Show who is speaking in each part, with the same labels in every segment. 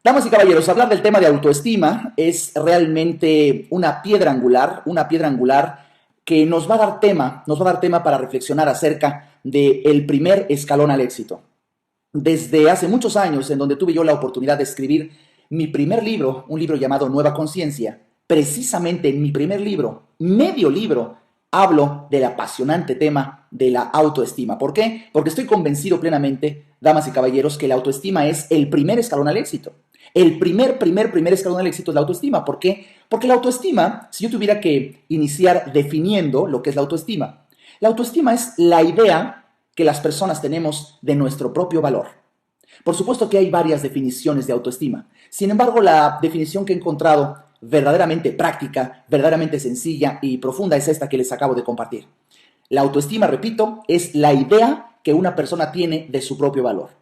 Speaker 1: Damas y caballeros, hablar del tema de autoestima es realmente una piedra angular que nos va a dar tema para reflexionar acerca del primer escalón al éxito. Desde hace muchos años, en donde tuve yo la oportunidad de escribir mi primer libro, un libro llamado Nueva Conciencia, precisamente en mi primer libro, medio libro, hablo del apasionante tema de la autoestima. ¿Por qué? Porque estoy convencido plenamente, damas y caballeros, que la autoestima es el primer escalón al éxito. El primer escalón al éxito es la autoestima. ¿Por qué? Porque la autoestima, si yo tuviera que iniciar definiendo lo que es la autoestima es la idea que las personas tenemos de nuestro propio valor. Por supuesto que hay varias definiciones de autoestima. Sin embargo, la definición que he encontrado verdaderamente práctica, verdaderamente sencilla y profunda es esta que les acabo de compartir. La autoestima, repito, es la idea que una persona tiene de su propio valor.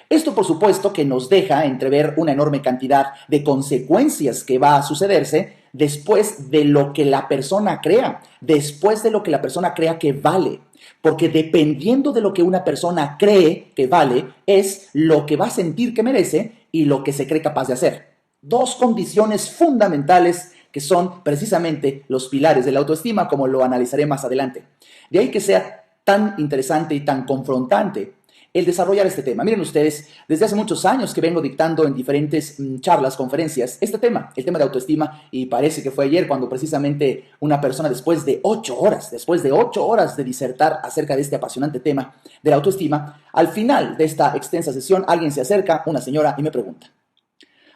Speaker 1: Esto, por supuesto, que nos deja entrever una enorme cantidad de consecuencias que va a sucederse después de lo que la persona crea, después de lo que la persona crea que vale. Porque dependiendo de lo que una persona cree que vale, es lo que va a sentir que merece y lo que se cree capaz de hacer. Dos condiciones fundamentales que son precisamente los pilares de la autoestima, como lo analizaré más adelante. De ahí que sea tan interesante y tan confrontante el desarrollar este tema. Miren ustedes, desde hace muchos años que vengo dictando en diferentes charlas, conferencias, este tema, el tema de autoestima, y parece que fue ayer cuando precisamente una persona después de 8 horas de disertar acerca de este apasionante tema de la autoestima, al final de esta extensa sesión alguien se acerca, una señora, y me pregunta: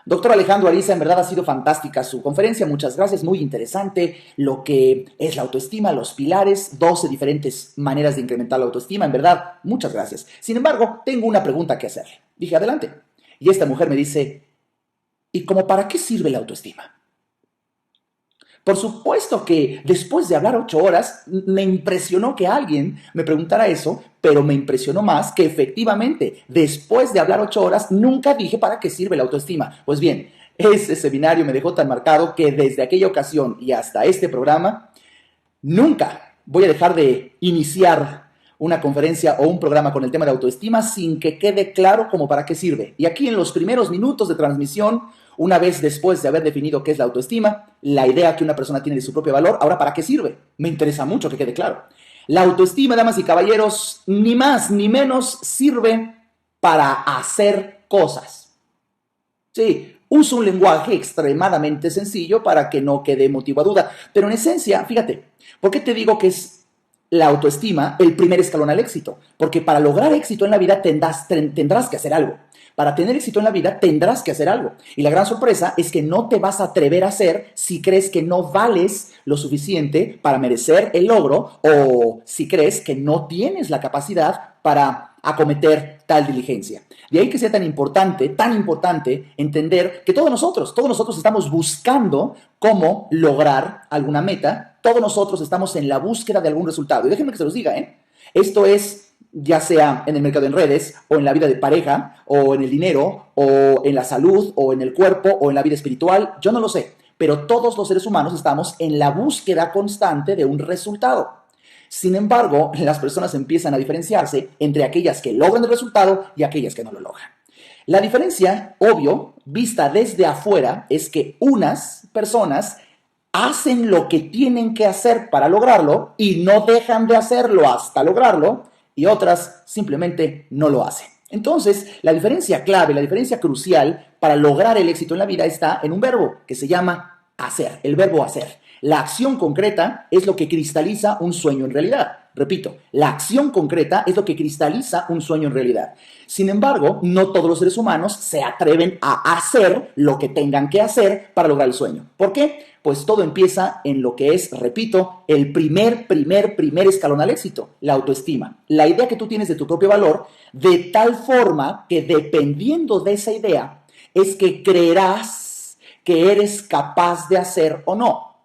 Speaker 1: Doctor Alejandro Ariza, en verdad ha sido fantástica su conferencia, muchas gracias, muy interesante lo que es la autoestima, los pilares, 12 diferentes maneras de incrementar la autoestima, en verdad, muchas gracias. Sin embargo, tengo una pregunta que hacerle. Dije, adelante. Y esta mujer me dice, ¿y cómo para qué sirve la autoestima? Por supuesto que después de hablar 8 horas, me impresionó que alguien me preguntara eso, pero me impresionó más que efectivamente, después de hablar 8 horas, nunca dije para qué sirve la autoestima. Pues bien, ese seminario me dejó tan marcado que desde aquella ocasión y hasta este programa, nunca voy a dejar de iniciar una conferencia o un programa con el tema de autoestima sin que quede claro como para qué sirve. Y aquí en los primeros minutos de transmisión, una vez después de haber definido qué es la autoestima, la idea que una persona tiene de su propio valor, ahora ¿para qué sirve? Me interesa mucho que quede claro. La autoestima, damas y caballeros, ni más ni menos sirve para hacer cosas. Sí, uso un lenguaje extremadamente sencillo para que no quede motivo a duda. Pero en esencia, fíjate, ¿por qué te digo que es la autoestima el primer escalón al éxito? Porque para lograr éxito en la vida tendrás que hacer algo. Para tener éxito en la vida tendrás que hacer algo. Y la gran sorpresa es que no te vas a atrever a hacer si crees que no vales lo suficiente para merecer el logro o si crees que no tienes la capacidad para acometer tal diligencia. De ahí que sea tan importante entender que todos nosotros estamos buscando cómo lograr alguna meta. Todos nosotros estamos en la búsqueda de algún resultado. Y déjenme que se los diga, esto es ya sea en el mercado en redes, o en la vida de pareja, o en el dinero, o en la salud, o en el cuerpo, o en la vida espiritual, yo no lo sé, pero todos los seres humanos estamos en la búsqueda constante de un resultado. Sin embargo, las personas empiezan a diferenciarse entre aquellas que logran el resultado y aquellas que no lo logran. La diferencia, obvio, vista desde afuera, es que unas personas hacen lo que tienen que hacer para lograrlo y no dejan de hacerlo hasta lograrlo, y otras simplemente no lo hacen. Entonces, la diferencia clave, la diferencia crucial para lograr el éxito en la vida está en un verbo que se llama hacer, el verbo hacer. La acción concreta es lo que cristaliza un sueño en realidad. Repito, la acción concreta es lo que cristaliza un sueño en realidad. Sin embargo, no todos los seres humanos se atreven a hacer lo que tengan que hacer para lograr el sueño. ¿Por qué? Pues todo empieza en lo que es, repito, el primer escalón al éxito, la autoestima. La idea que tú tienes de tu propio valor, de tal forma que dependiendo de esa idea, es que creerás que eres capaz de hacer o no.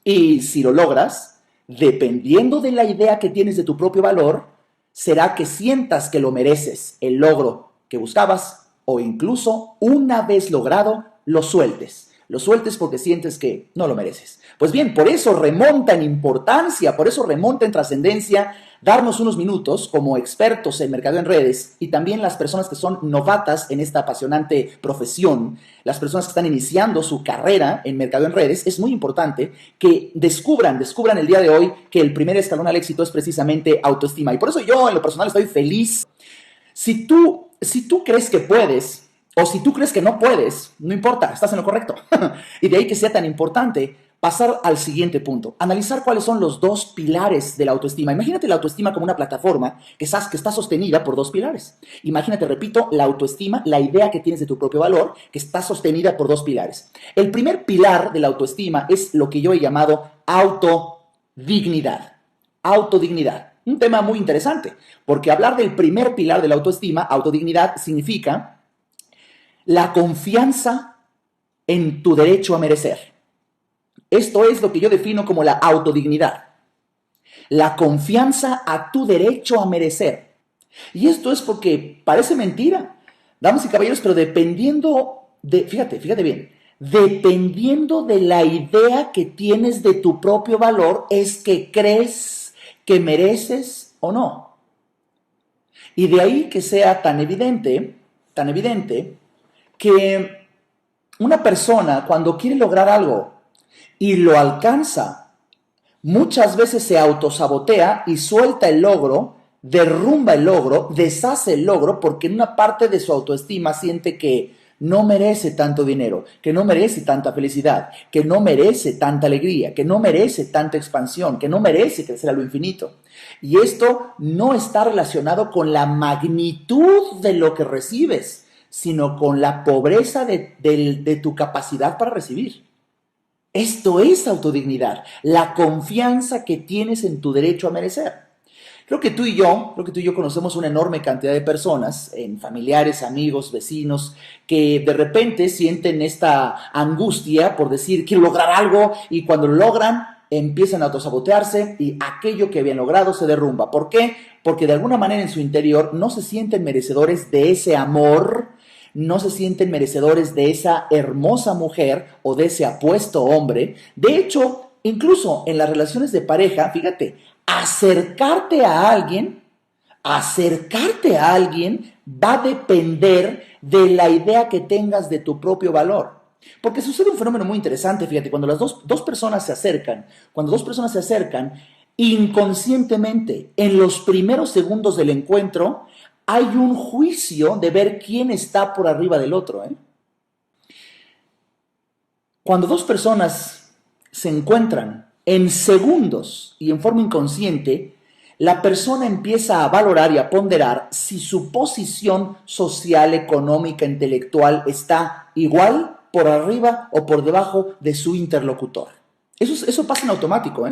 Speaker 1: Y si lo logras, dependiendo de la idea que tienes de tu propio valor, será que sientas que lo mereces, el logro que buscabas, o incluso una vez logrado, lo sueltes. lo sueltes porque sientes que no lo mereces. Pues bien, por eso remonta en importancia, por eso remonta en trascendencia darnos unos minutos como expertos en mercadeo en redes y también las personas que son novatas en esta apasionante profesión, las personas que están iniciando su carrera en mercadeo en redes, es muy importante que descubran el día de hoy que el primer escalón al éxito es precisamente autoestima. Y por eso yo en lo personal estoy feliz. Si tú crees que puedes o si tú crees que no puedes, no importa, estás en lo correcto. Y de ahí que sea tan importante pasar al siguiente punto, analizar cuáles son los dos pilares de la autoestima. Imagínate la autoestima como una plataforma que está sostenida por dos pilares. Imagínate, repito, la autoestima, la idea que tienes de tu propio valor, que está sostenida por dos pilares. El primer pilar de la autoestima es lo que yo he llamado autodignidad. Autodignidad. Un tema muy interesante, porque hablar del primer pilar de la autoestima, autodignidad, significa la confianza en tu derecho a merecer. Esto es lo que yo defino como la autodignidad. La confianza a tu derecho a merecer. Y esto es porque parece mentira, damas y caballeros, pero fíjate bien, dependiendo de la idea que tienes de tu propio valor, es que crees que mereces o no. Y de ahí que sea tan evidente que una persona cuando quiere lograr algo y lo alcanza, muchas veces se autosabotea y suelta el logro, derrumba el logro, deshace el logro porque en una parte de su autoestima siente que no merece tanto dinero, que no merece tanta felicidad, que no merece tanta alegría, que no merece tanta expansión, que no merece crecer a lo infinito. Y esto no está relacionado con la magnitud de lo que recibes, sino con la pobreza de tu capacidad para recibir. Esto es autodignidad, la confianza que tienes en tu derecho a merecer. Creo que tú y yo conocemos una enorme cantidad de personas, familiares, amigos, vecinos, que de repente sienten esta angustia por decir quiero lograr algo y cuando lo logran empiezan a autosabotearse y aquello que habían logrado se derrumba. ¿Por qué? Porque de alguna manera en su interior no se sienten merecedores de ese amor, no se sienten merecedores de esa hermosa mujer o de ese apuesto hombre. De hecho, incluso en las relaciones de pareja, fíjate, acercarte a alguien va a depender de la idea que tengas de tu propio valor. Porque sucede un fenómeno muy interesante, fíjate, cuando las dos personas se acercan, inconscientemente, en los primeros segundos del encuentro, hay un juicio de ver quién está por arriba del otro. Cuando dos personas se encuentran en segundos y en forma inconsciente, la persona empieza a valorar y a ponderar si su posición social, económica, intelectual está igual, por arriba o por debajo de su interlocutor. Eso pasa en automático,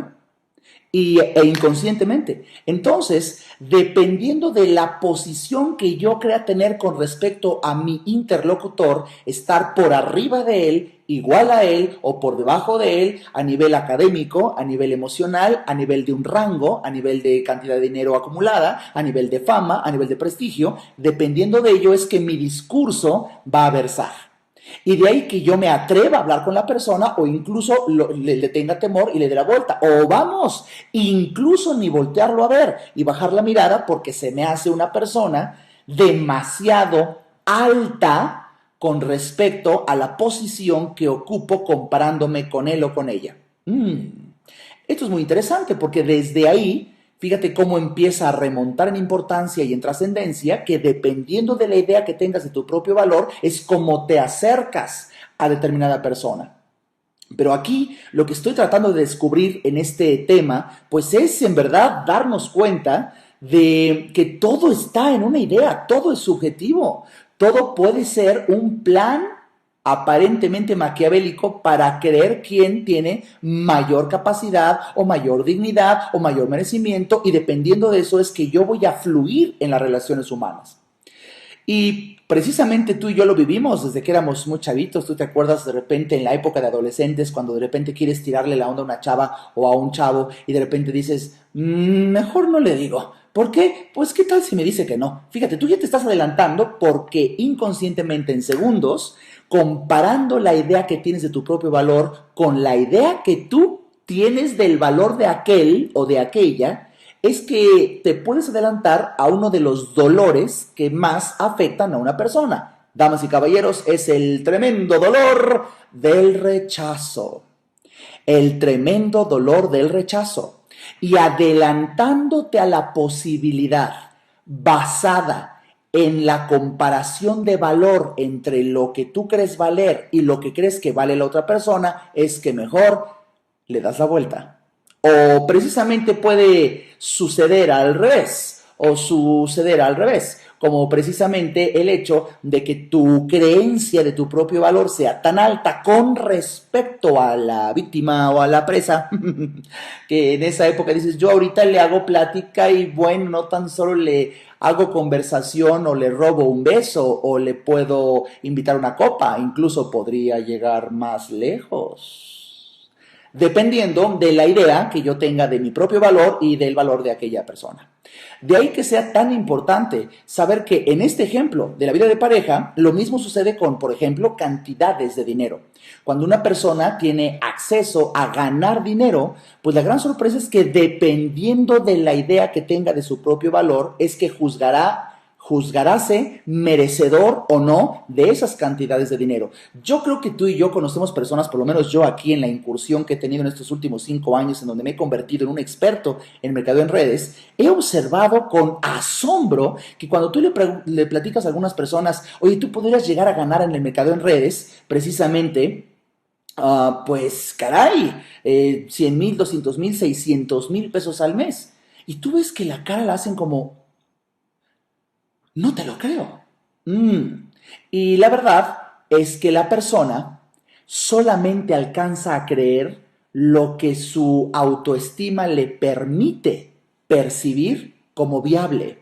Speaker 1: e inconscientemente. Entonces, dependiendo de la posición que yo crea tener con respecto a mi interlocutor, estar por arriba de él, igual a él o por debajo de él, a nivel académico, a nivel emocional, a nivel de un rango, a nivel de cantidad de dinero acumulada, a nivel de fama, a nivel de prestigio, dependiendo de ello es que mi discurso va a versar. Y de ahí que yo me atreva a hablar con la persona o incluso le tenga temor y le dé la vuelta. O vamos, incluso ni voltearlo a ver y bajar la mirada porque se me hace una persona demasiado alta con respecto a la posición que ocupo comparándome con él o con ella. Esto es muy interesante porque desde ahí, fíjate cómo empieza a remontar en importancia y en trascendencia, que dependiendo de la idea que tengas de tu propio valor, es como te acercas a determinada persona. Pero aquí lo que estoy tratando de descubrir en este tema, pues es en verdad darnos cuenta de que todo está en una idea, todo es subjetivo, todo puede ser un plan aparentemente maquiavélico para creer quién tiene mayor capacidad o mayor dignidad o mayor merecimiento y dependiendo de eso es que yo voy a fluir en las relaciones humanas. Y precisamente tú y yo lo vivimos desde que éramos muy chavitos. Tú te acuerdas de repente en la época de adolescentes cuando de repente quieres tirarle la onda a una chava o a un chavo y de repente dices, mejor no le digo, ¿Por qué? Pues ¿qué tal si me dice que no? Fíjate, tú ya te estás adelantando porque inconscientemente en segundos, comparando la idea que tienes de tu propio valor con la idea que tú tienes del valor de aquel o de aquella, es que te puedes adelantar a uno de los dolores que más afectan a una persona. Damas y caballeros, es el tremendo dolor del rechazo. El tremendo dolor del rechazo. Y adelantándote a la posibilidad basada en la comparación de valor entre lo que tú crees valer y lo que crees que vale la otra persona, es que mejor le das la vuelta. O precisamente puede suceder al revés, como precisamente el hecho de que tu creencia de tu propio valor sea tan alta con respecto a la víctima o a la presa, que en esa época dices, yo ahorita le hago plática y bueno, no tan solo le hago conversación o le robo un beso o le puedo invitar a una copa, incluso podría llegar más lejos dependiendo de la idea que yo tenga de mi propio valor y del valor de aquella persona. De ahí que sea tan importante saber que en este ejemplo de la vida de pareja, lo mismo sucede con, por ejemplo, cantidades de dinero. Cuando una persona tiene acceso a ganar dinero, pues la gran sorpresa es que dependiendo de la idea que tenga de su propio valor, es que juzgaráse merecedor o no de esas cantidades de dinero. Yo creo que tú y yo conocemos personas, por lo menos yo aquí en la incursión que he tenido en estos últimos 5 años, en donde me he convertido en un experto en mercadeo en redes, he observado con asombro que cuando tú le platicas a algunas personas, oye, tú podrías llegar a ganar en el mercadeo en redes, precisamente, pues caray, 100,000, 200,000, 600,000 pesos al mes. Y tú ves que la cara la hacen como, no te lo creo. Y la verdad es que la persona solamente alcanza a creer lo que su autoestima le permite percibir como viable.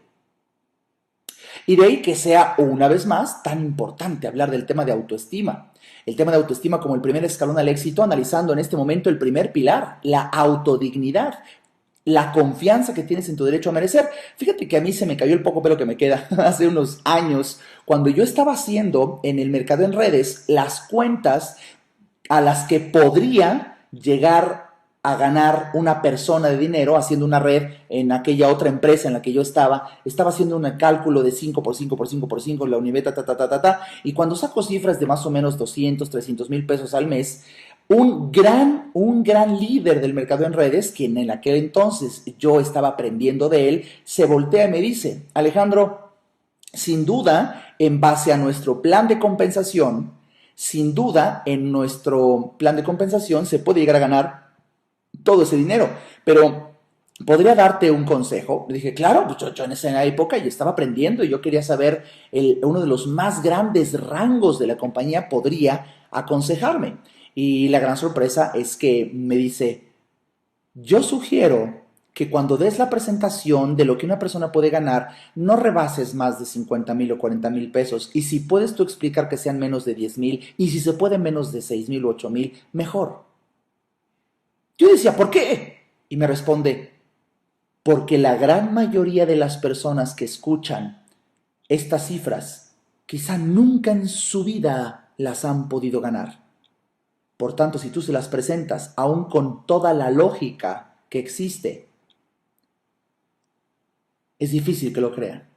Speaker 1: Y de ahí que sea, una vez más, tan importante hablar del tema de autoestima. El tema de autoestima como el primer escalón al éxito, analizando en este momento el primer pilar, la autodignidad, la confianza que tienes en tu derecho a merecer. Fíjate que a mí se me cayó el poco pelo que me queda hace unos años, cuando yo estaba haciendo en el mercado en redes las cuentas a las que podría llegar a ganar una persona de dinero haciendo una red en aquella otra empresa en la que yo estaba haciendo un cálculo de 5 por 5 por 5 por 5 la unidad, y cuando saco cifras de más o menos 200, 300,000 pesos al mes, un gran líder del mercado en redes, quien en aquel entonces yo estaba aprendiendo de él, se voltea y me dice, Alejandro, sin duda, en base a nuestro plan de compensación, sin duda, en nuestro plan de compensación se puede llegar a ganar todo ese dinero, pero ¿podría darte un consejo? Le dije, claro, pues yo en esa época yo estaba aprendiendo y yo quería saber, uno de los más grandes rangos de la compañía podría aconsejarme. Y la gran sorpresa es que me dice, yo sugiero que cuando des la presentación de lo que una persona puede ganar, no rebases más de 50,000 o 40,000 pesos. Y si puedes tú explicar que sean menos de 10,000 y si se puede menos de 6,000 o 8,000, mejor. Yo decía, ¿por qué? Y me responde, porque la gran mayoría de las personas que escuchan estas cifras quizá nunca en su vida las han podido ganar. Por tanto, si tú se las presentas, aún con toda la lógica que existe, es difícil que lo crean.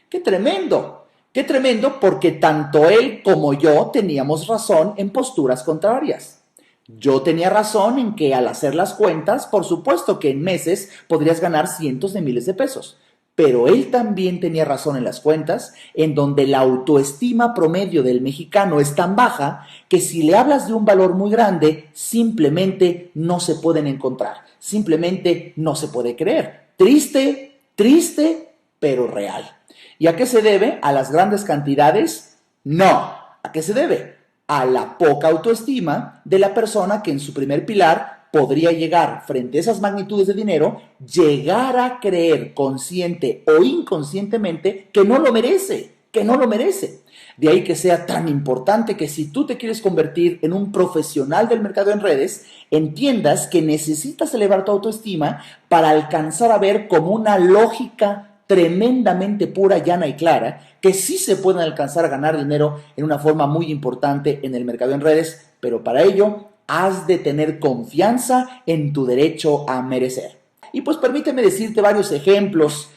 Speaker 1: ¡Qué tremendo! ¡Qué tremendo! Porque tanto él como yo teníamos razón en posturas contrarias. Yo tenía razón en que al hacer las cuentas, por supuesto que en meses podrías ganar cientos de miles de pesos. Pero él también tenía razón en las cuentas, en donde la autoestima promedio del mexicano es tan baja que si le hablas de un valor muy grande, simplemente no se pueden encontrar, simplemente no se puede creer. Triste, triste, pero real. ¿Y a qué se debe? ¿A las grandes cantidades? No. ¿A qué se debe? A la poca autoestima de la persona que en su primer pilar podría llegar frente a esas magnitudes de dinero, llegar a creer consciente o inconscientemente que no lo merece, que no lo merece. De ahí que sea tan importante que si tú te quieres convertir en un profesional del mercado en redes, entiendas que necesitas elevar tu autoestima para alcanzar a ver como una lógica tremendamente pura, llana y clara, que sí se pueden alcanzar a ganar dinero en una forma muy importante en el mercado en redes, pero para ello has de tener confianza en tu derecho a merecer. Y pues permíteme decirte varios ejemplos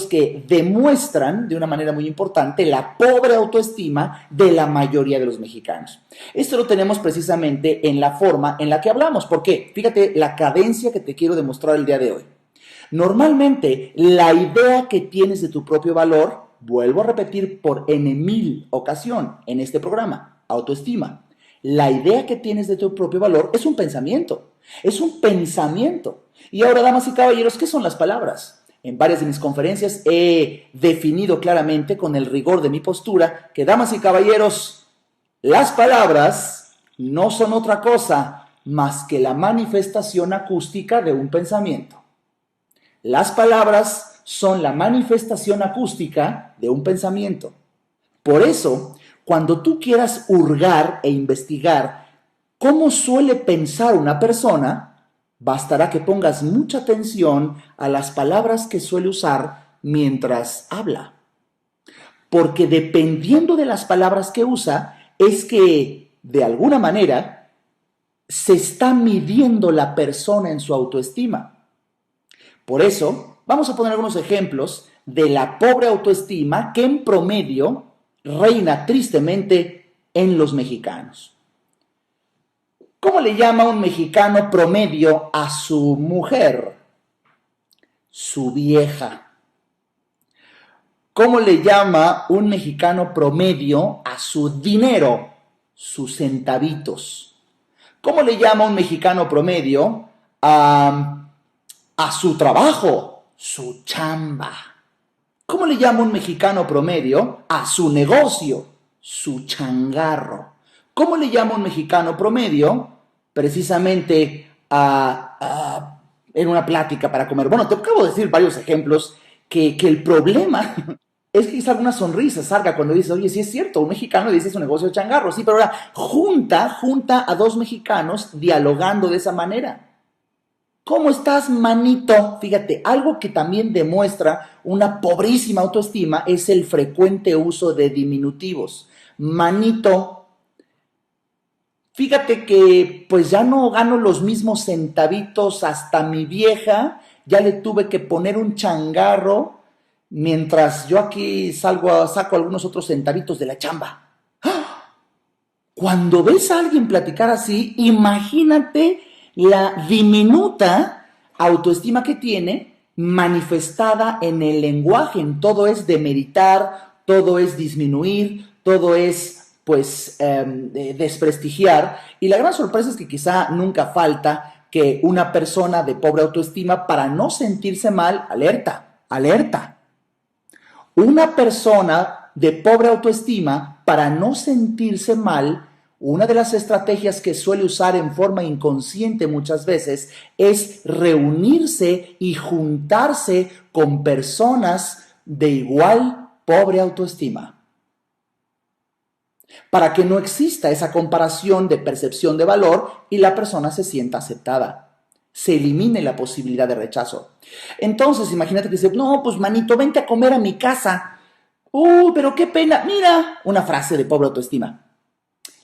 Speaker 1: que demuestran de una manera muy importante la pobre autoestima de la mayoría de los mexicanos. Esto lo tenemos precisamente en la forma en la que hablamos. ¿Por qué? Fíjate la cadencia que te quiero demostrar el día de hoy. Normalmente, la idea que tienes de tu propio valor, vuelvo a repetir por n-mil ocasión en este programa, autoestima. La idea que tienes de tu propio valor es un pensamiento. Es un pensamiento. Y ahora, damas y caballeros, ¿qué son las palabras? En varias de mis conferencias he definido claramente con el rigor de mi postura que, damas y caballeros, las palabras no son otra cosa más que la manifestación acústica de un pensamiento. Las palabras son la manifestación acústica de un pensamiento. Por eso, cuando tú quieras hurgar e investigar cómo suele pensar una persona, bastará que pongas mucha atención a las palabras que suele usar mientras habla. Porque dependiendo de las palabras que usa, es que, de alguna manera, se está midiendo la persona en su autoestima. Por eso, vamos a poner algunos ejemplos de la pobre autoestima que en promedio reina tristemente en los mexicanos. ¿Cómo le llama un mexicano promedio a su mujer? Su vieja. ¿Cómo le llama un mexicano promedio a su dinero? Sus centavitos. ¿Cómo le llama un mexicano promedio a su trabajo? Su chamba. ¿Cómo le llama un mexicano promedio a su negocio? Su changarro. ¿Cómo le llama un mexicano promedio precisamente en una plática para comer? Bueno, te acabo de decir varios ejemplos que el problema es que salga una sonrisa, salga cuando dice, oye, sí es cierto, un mexicano dice su negocio de changarro, sí, pero ahora junta a dos mexicanos dialogando de esa manera. ¿Cómo estás, manito? Fíjate, algo que también demuestra una pobrísima autoestima es el frecuente uso de diminutivos. Manito. Fíjate que pues ya no gano los mismos centavitos hasta mi vieja, ya le tuve que poner un changarro mientras yo aquí saco algunos otros centavitos de la chamba. Cuando ves a alguien platicar así, imagínate la diminuta autoestima que tiene manifestada en el lenguaje. En todo es demeritar, todo es disminuir, todo es desprestigiar. Y la gran sorpresa es que quizá nunca falta que una persona de pobre autoestima, para no sentirse mal, alerta. Una persona de pobre autoestima, para no sentirse mal, una de las estrategias que suele usar en forma inconsciente muchas veces es reunirse y juntarse con personas de igual pobre autoestima. Para que no exista esa comparación de percepción de valor y la persona se sienta aceptada. Se elimine la posibilidad de rechazo. Entonces, imagínate que dice, no, pues manito, vente a comer a mi casa. Pero qué pena. Mira, una frase de pobre autoestima.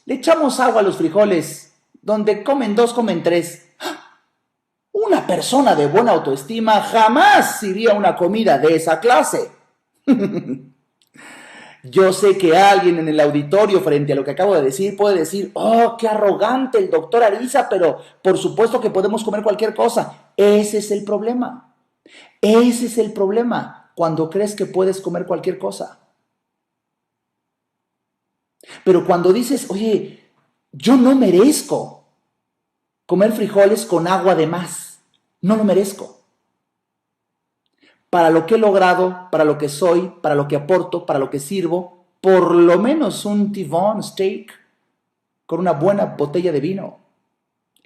Speaker 1: Le echamos agua a los frijoles. Donde comen dos, comen tres. Una persona de buena autoestima jamás iría a una comida de esa clase. Yo sé que alguien en el auditorio, frente a lo que acabo de decir, puede decir, oh, qué arrogante el doctor Ariza, pero por supuesto que podemos comer cualquier cosa. Ese es el problema. Ese es el problema, cuando crees que puedes comer cualquier cosa. Pero cuando dices, oye, yo no merezco comer frijoles con agua de más, no lo merezco. Para lo que he logrado, para lo que soy, para lo que aporto, para lo que sirvo, por lo menos un T-bone steak con una buena botella de vino.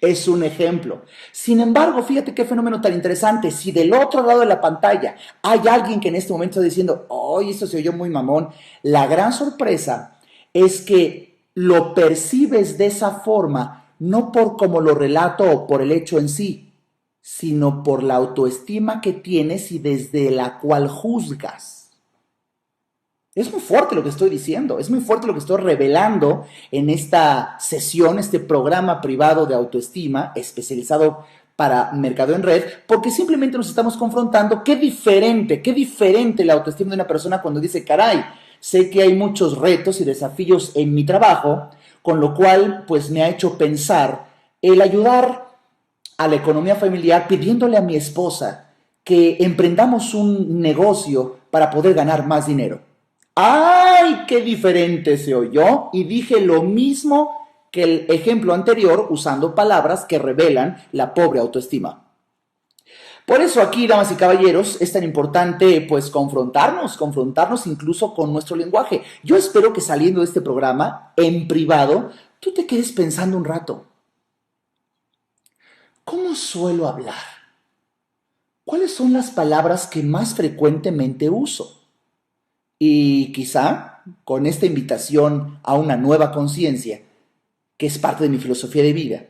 Speaker 1: Es un ejemplo. Sin embargo, fíjate qué fenómeno tan interesante. Si del otro lado de la pantalla hay alguien que en este momento está diciendo, ¡ay, esto se oyó muy mamón! La gran sorpresa es que lo percibes de esa forma, no por cómo lo relato o por el hecho en sí, sino por la autoestima que tienes y desde la cual juzgas. Es muy fuerte lo que estoy diciendo, es muy fuerte lo que estoy revelando en esta sesión, este programa privado de autoestima especializado para mercado en red, porque simplemente nos estamos confrontando qué diferente la autoestima de una persona cuando dice, caray, sé que hay muchos retos y desafíos en mi trabajo, con lo cual pues me ha hecho pensar el ayudar a la economía familiar pidiéndole a mi esposa que emprendamos un negocio para poder ganar más dinero. ¡Ay, qué diferente se oyó! Y dije lo mismo que el ejemplo anterior usando palabras que revelan la pobre autoestima. Por eso aquí, damas y caballeros, es tan importante pues confrontarnos incluso con nuestro lenguaje. Yo espero que saliendo de este programa, en privado, tú te quedes pensando un rato. ¿Cómo suelo hablar? ¿Cuáles son las palabras que más frecuentemente uso? Y quizá con esta invitación a una nueva conciencia, que es parte de mi filosofía de vida,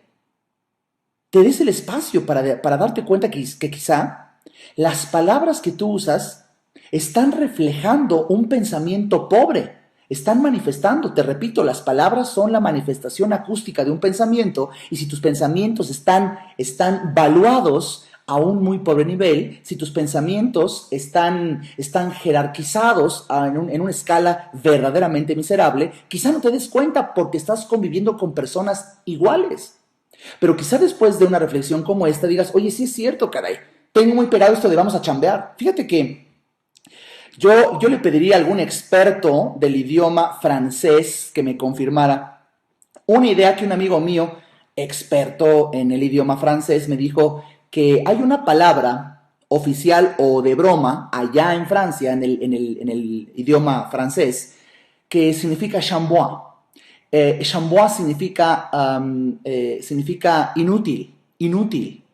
Speaker 1: te des el espacio para darte cuenta que quizá las palabras que tú usas están reflejando un pensamiento pobre, están manifestando, te repito, las palabras son la manifestación acústica de un pensamiento y si tus pensamientos están valuados a un muy pobre nivel, si tus pensamientos están jerarquizados en una escala verdaderamente miserable, quizá no te des cuenta porque estás conviviendo con personas iguales. Pero quizá después de una reflexión como esta digas, oye, sí es cierto, caray, tengo muy pegado esto de vamos a chambear. Fíjate que yo le pediría a algún experto del idioma francés que me confirmara una idea que un amigo mío, experto en el idioma francés, me dijo que hay una palabra oficial o de broma allá en Francia, en el idioma francés, que significa chambois. Chambois significa inútil, inútil.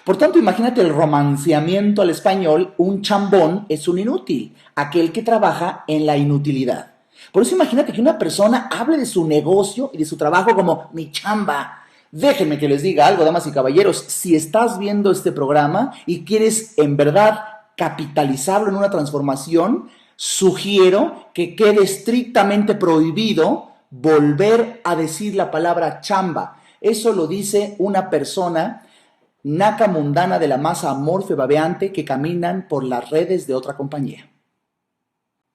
Speaker 1: Por tanto, imagínate el romanceamiento al español, un chambón es un inútil, aquel que trabaja en la inutilidad. Por eso imagínate que una persona hable de su negocio y de su trabajo como mi chamba. Déjenme que les diga algo, damas y caballeros, si estás viendo este programa y quieres en verdad capitalizarlo en una transformación, sugiero que quede estrictamente prohibido volver a decir la palabra chamba. Eso lo dice una persona naca mundana de la masa amorfa y babeante que caminan por las redes de otra compañía.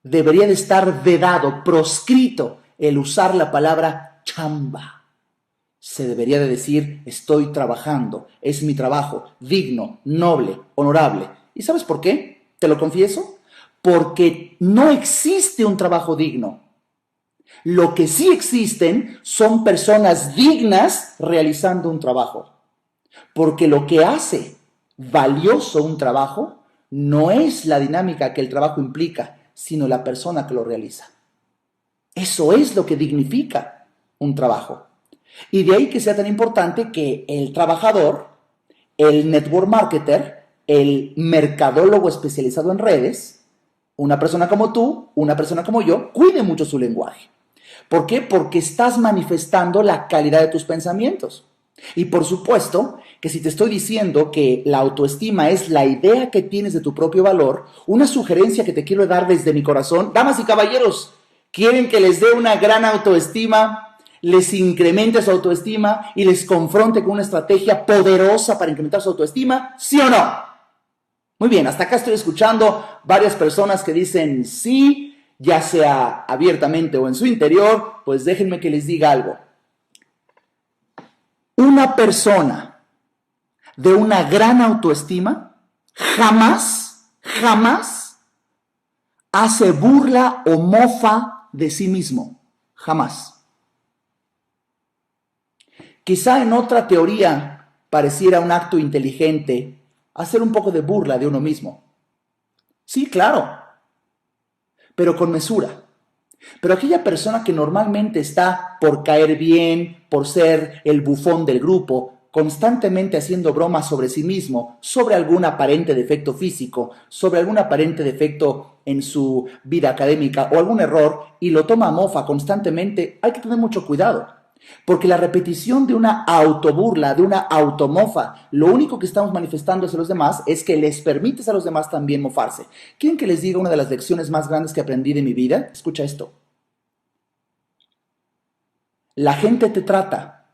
Speaker 1: Debería de estar vedado, proscrito el usar la palabra chamba. Se debería de decir estoy trabajando, es mi trabajo, digno, noble, honorable. ¿Y sabes por qué? Te lo confieso. Porque no existe un trabajo digno. Lo que sí existen son personas dignas realizando un trabajo. Porque lo que hace valioso un trabajo no es la dinámica que el trabajo implica, sino la persona que lo realiza. Eso es lo que dignifica un trabajo. Y de ahí que sea tan importante que el trabajador, el network marketer, el mercadólogo especializado en redes, una persona como tú, una persona como yo, cuide mucho su lenguaje. ¿Por qué? Porque estás manifestando la calidad de tus pensamientos. Y por supuesto que si te estoy diciendo que la autoestima es la idea que tienes de tu propio valor, una sugerencia que te quiero dar desde mi corazón, damas y caballeros, ¿quieren que les dé una gran autoestima, les incremente su autoestima y les confronte con una estrategia poderosa para incrementar su autoestima? ¿Sí o no? Muy bien, hasta acá estoy escuchando varias personas que dicen sí, ya sea abiertamente o en su interior, pues déjenme que les diga algo. Una persona de una gran autoestima jamás hace burla o mofa de sí mismo. Jamás. Quizá en otra teoría pareciera un acto inteligente hacer un poco de burla de uno mismo. Sí, claro, pero con mesura. Pero aquella persona que normalmente está por caer bien, por ser el bufón del grupo, constantemente haciendo bromas sobre sí mismo, sobre algún aparente defecto físico, sobre algún aparente defecto en su vida académica o algún error y lo toma a mofa constantemente, hay que tener mucho cuidado. Porque la repetición de una autoburla, de una automofa, lo único que estamos manifestando hacia los demás es que les permites a los demás también mofarse. ¿Quieren que les diga una de las lecciones más grandes que aprendí de mi vida? Escucha esto. La gente te trata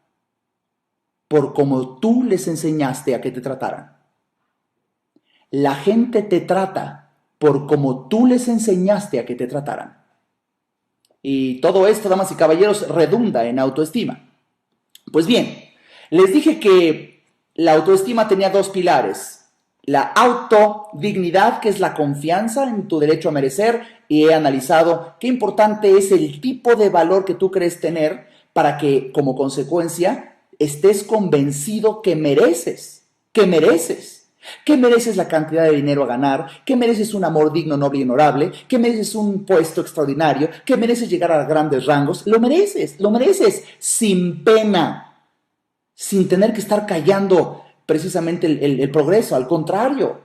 Speaker 1: por como tú les enseñaste a que te trataran. La gente te trata por como tú les enseñaste a que te trataran. Y todo esto, damas y caballeros, redunda en autoestima. Pues bien, les dije que la autoestima tenía dos pilares. La autodignidad, que es la confianza en tu derecho a merecer, y he analizado qué importante es el tipo de valor que tú crees tener para que, como consecuencia, estés convencido que mereces, que mereces. ¿Qué mereces la cantidad de dinero a ganar? ¿Qué mereces un amor digno, noble y honorable? ¿Qué mereces un puesto extraordinario? ¿Qué mereces llegar a grandes rangos? Lo mereces sin pena, sin tener que estar callando precisamente el progreso. Al contrario,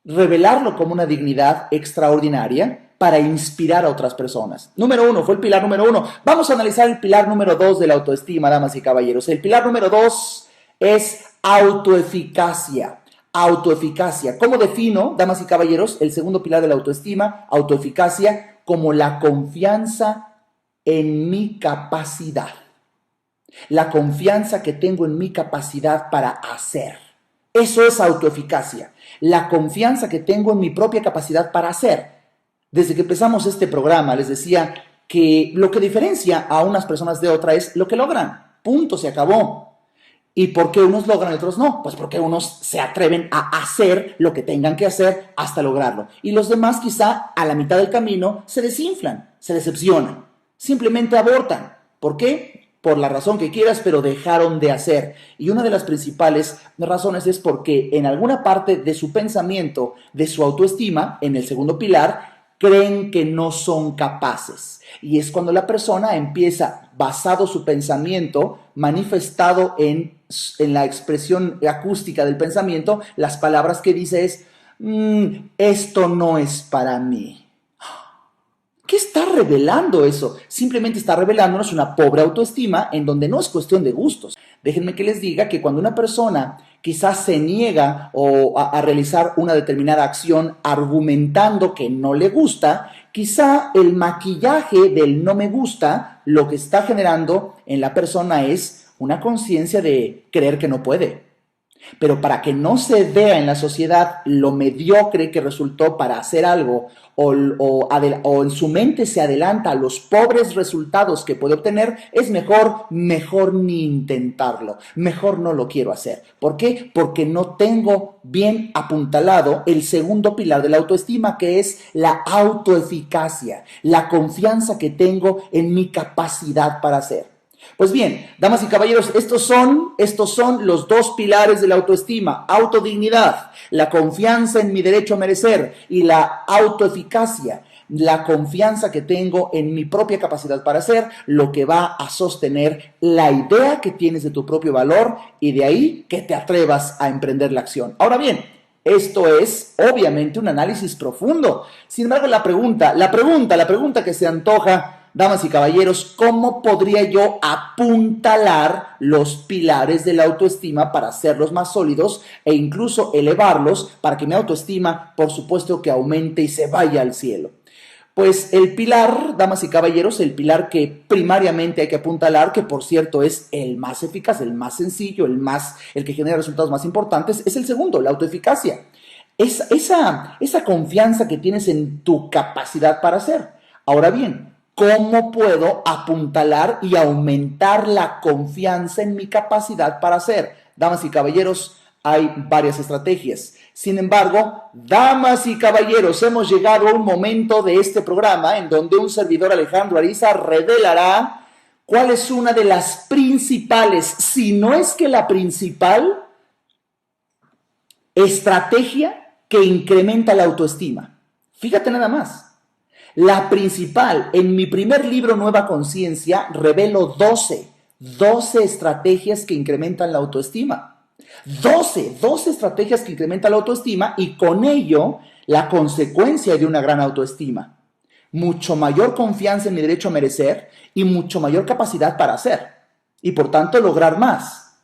Speaker 1: revelarlo como una dignidad extraordinaria para inspirar a otras personas. Número uno, fue el pilar número uno. Vamos a analizar el pilar número dos de la autoestima, damas y caballeros. El pilar número dos es autoeficacia. Autoeficacia. ¿Cómo defino, damas y caballeros, el segundo pilar de la autoestima? Autoeficacia como la confianza en mi capacidad. La confianza que tengo en mi capacidad para hacer. Eso es autoeficacia. La confianza que tengo en mi propia capacidad para hacer. Desde que empezamos este programa les decía que lo que diferencia a unas personas de otras es lo que logran. Punto, se acabó. ¿Y por qué unos logran y otros no? Pues porque unos se atreven a hacer lo que tengan que hacer hasta lograrlo. Y los demás quizá a la mitad del camino se desinflan, se decepcionan, simplemente abortan. ¿Por qué? Por la razón que quieras, pero dejaron de hacer. Y una de las principales razones es porque en alguna parte de su pensamiento, de su autoestima, en el segundo pilar, creen que no son capaces. Y es cuando la persona empieza, basado su pensamiento, manifestado en la expresión acústica del pensamiento, las palabras que dice es, esto no es para mí. ¿Qué está revelando eso? Simplemente está revelándonos una pobre autoestima en donde no es cuestión de gustos. Déjenme que les diga que cuando una persona quizás se niega a realizar una determinada acción argumentando que no le gusta, quizá el maquillaje del no me gusta lo que está generando en la persona es una conciencia de creer que no puede. Pero para que no se vea en la sociedad lo mediocre que resultó para hacer algo o en su mente se adelanta a los pobres resultados que puede obtener, es mejor ni intentarlo, mejor no lo quiero hacer. ¿Por qué? Porque no tengo bien apuntalado el segundo pilar de la autoestima, que es la autoeficacia, la confianza que tengo en mi capacidad para hacer. Pues bien, damas y caballeros, estos son los dos pilares de la autoestima: autodignidad, la confianza en mi derecho a merecer, y la autoeficacia, la confianza que tengo en mi propia capacidad para hacer, lo que va a sostener la idea que tienes de tu propio valor y de ahí que te atrevas a emprender la acción. Ahora bien, esto es obviamente un análisis profundo. Sin embargo, la pregunta que se antoja, damas y caballeros, ¿cómo podría yo apuntalar los pilares de la autoestima para hacerlos más sólidos e incluso elevarlos para que mi autoestima, por supuesto, que aumente y se vaya al cielo? Pues el pilar, damas y caballeros, el pilar que primariamente hay que apuntalar, que por cierto es el más eficaz, el más sencillo, el que genera resultados más importantes, es el segundo, la autoeficacia. Esa confianza que tienes en tu capacidad para hacer. Ahora bien, ¿cómo puedo apuntalar y aumentar la confianza en mi capacidad para hacer? Damas y caballeros, hay varias estrategias. Sin embargo, damas y caballeros, hemos llegado a un momento de este programa en donde un servidor, Alejandro Ariza, revelará cuál es una de las principales, si no es que la principal, estrategia que incrementa la autoestima. Fíjate nada más. La principal, en mi primer libro, Nueva Conciencia, revelo 12 12 estrategias que incrementan la autoestima. 12 estrategias que incrementan la autoestima y con ello la consecuencia de una gran autoestima. Mucho mayor confianza en mi derecho a merecer y mucho mayor capacidad para hacer. Y por tanto lograr más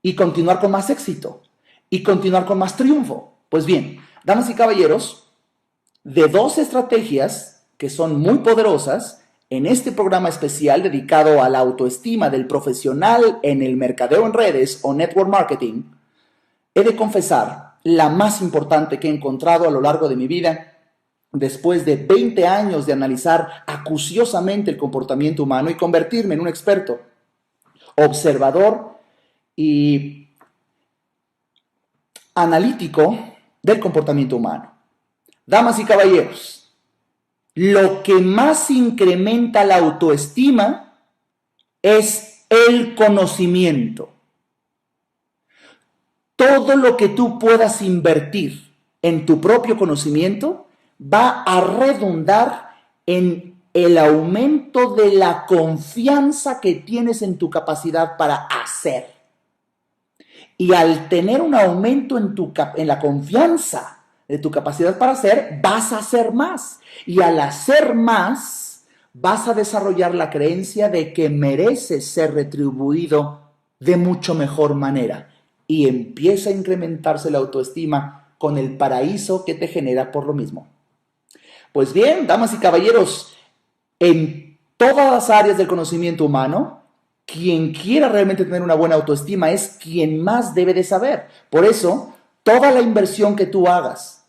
Speaker 1: y continuar con más éxito y continuar con más triunfo. Pues bien, damas y caballeros, de 12 estrategias que son muy poderosas, en este programa especial dedicado a la autoestima del profesional en el mercadeo en redes o network marketing, he de confesar la más importante que he encontrado a lo largo de mi vida, después de 20 años de analizar acuciosamente el comportamiento humano y convertirme en un experto, observador y analítico del comportamiento humano. Damas y caballeros, lo que más incrementa la autoestima es el conocimiento. Todo lo que tú puedas invertir en tu propio conocimiento va a redundar en el aumento de la confianza que tienes en tu capacidad para hacer. Y al tener un aumento en la confianza de tu capacidad para hacer, vas a hacer más. Y al hacer más, vas a desarrollar la creencia de que mereces ser retribuido de mucho mejor manera. Y empieza a incrementarse la autoestima con el paraíso que te genera por lo mismo. Pues bien, damas y caballeros, en todas las áreas del conocimiento humano, quien quiera realmente tener una buena autoestima es quien más debe de saber. Por eso, toda la inversión que tú hagas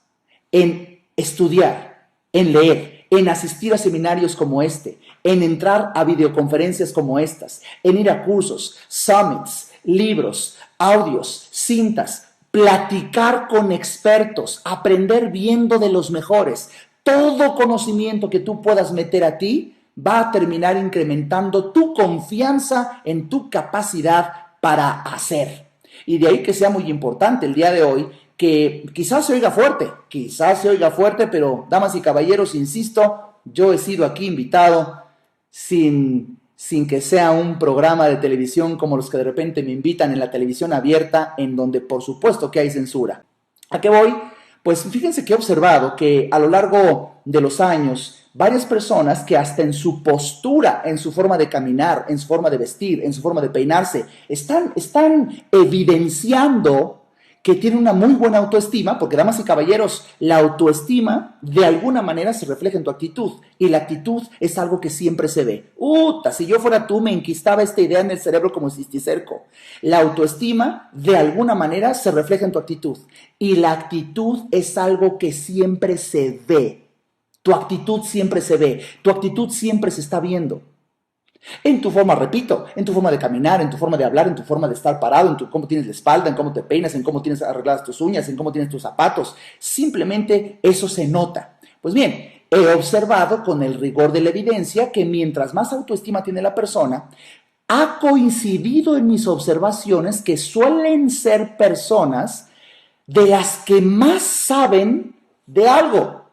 Speaker 1: en estudiar, en leer, en asistir a seminarios como este, en entrar a videoconferencias como estas, en ir a cursos, summits, libros, audios, cintas, platicar con expertos, aprender viendo de los mejores, todo conocimiento que tú puedas meter a ti, va a terminar incrementando tu confianza en tu capacidad para hacer. Y de ahí que sea muy importante el día de hoy, que quizás se oiga fuerte, pero damas y caballeros, insisto, yo he sido aquí invitado sin que sea un programa de televisión como los que de repente me invitan en la televisión abierta, en donde por supuesto que hay censura. ¿A qué voy? Pues fíjense que he observado que a lo largo de los años, varias personas que hasta en su postura, en su forma de caminar, en su forma de vestir, en su forma de peinarse, están evidenciando que tienen una muy buena autoestima, porque damas y caballeros, la autoestima de alguna manera se refleja en tu actitud, y la actitud es algo que siempre se ve. Si yo fuera tú me enquistaba esta idea en el cerebro como cisticerco. La autoestima de alguna manera se refleja en tu actitud, y la actitud es algo que siempre se ve. Tu actitud siempre se ve, tu actitud siempre se está viendo. En tu forma, repito, en tu forma de caminar, en tu forma de hablar, en tu forma de estar parado, en cómo tienes la espalda, en cómo te peinas, en cómo tienes arregladas tus uñas, en cómo tienes tus zapatos. Simplemente eso se nota. Pues bien, he observado con el rigor de la evidencia que mientras más autoestima tiene la persona, ha coincidido en mis observaciones que suelen ser personas de las que más saben de algo,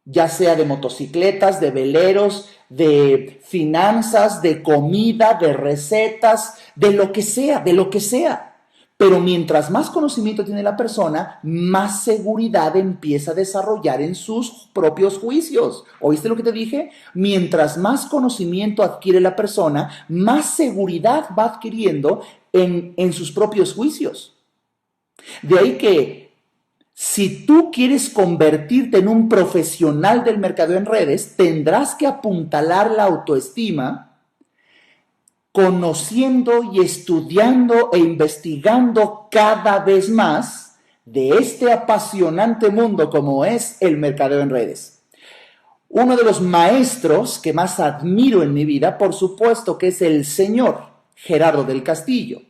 Speaker 1: ya sea de motocicletas, de veleros, de finanzas, de comida, de recetas, de lo que sea. Pero mientras más conocimiento tiene la persona, más seguridad empieza a desarrollar en sus propios juicios. ¿Oíste lo que te dije? Mientras más conocimiento adquiere la persona, más seguridad va adquiriendo en sus propios juicios. De ahí que si tú quieres convertirte en un profesional del mercadeo en redes, tendrás que apuntalar la autoestima conociendo y estudiando e investigando cada vez más de este apasionante mundo como es el mercadeo en redes. Uno de los maestros que más admiro en mi vida, por supuesto, que es el señor Gerardo del Castillo.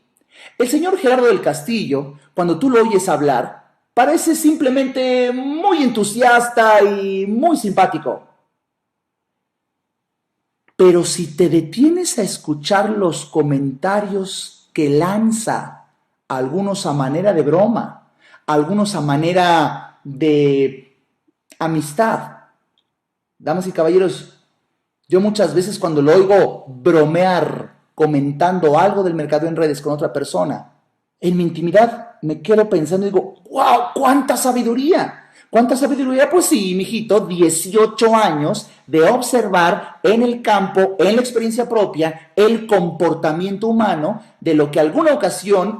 Speaker 1: El señor Gerardo del Castillo, cuando tú lo oyes hablar, parece simplemente muy entusiasta y muy simpático. Pero si te detienes a escuchar los comentarios que lanza, algunos a manera de broma, algunos a manera de amistad, damas y caballeros, yo muchas veces cuando lo oigo bromear comentando algo del mercado en redes con otra persona, en mi intimidad me quedo pensando y digo, wow, ¡cuánta sabiduría! ¿Cuánta sabiduría? Pues sí, mijito, 18 años de observar en el campo, en la experiencia propia, el comportamiento humano de lo que alguna ocasión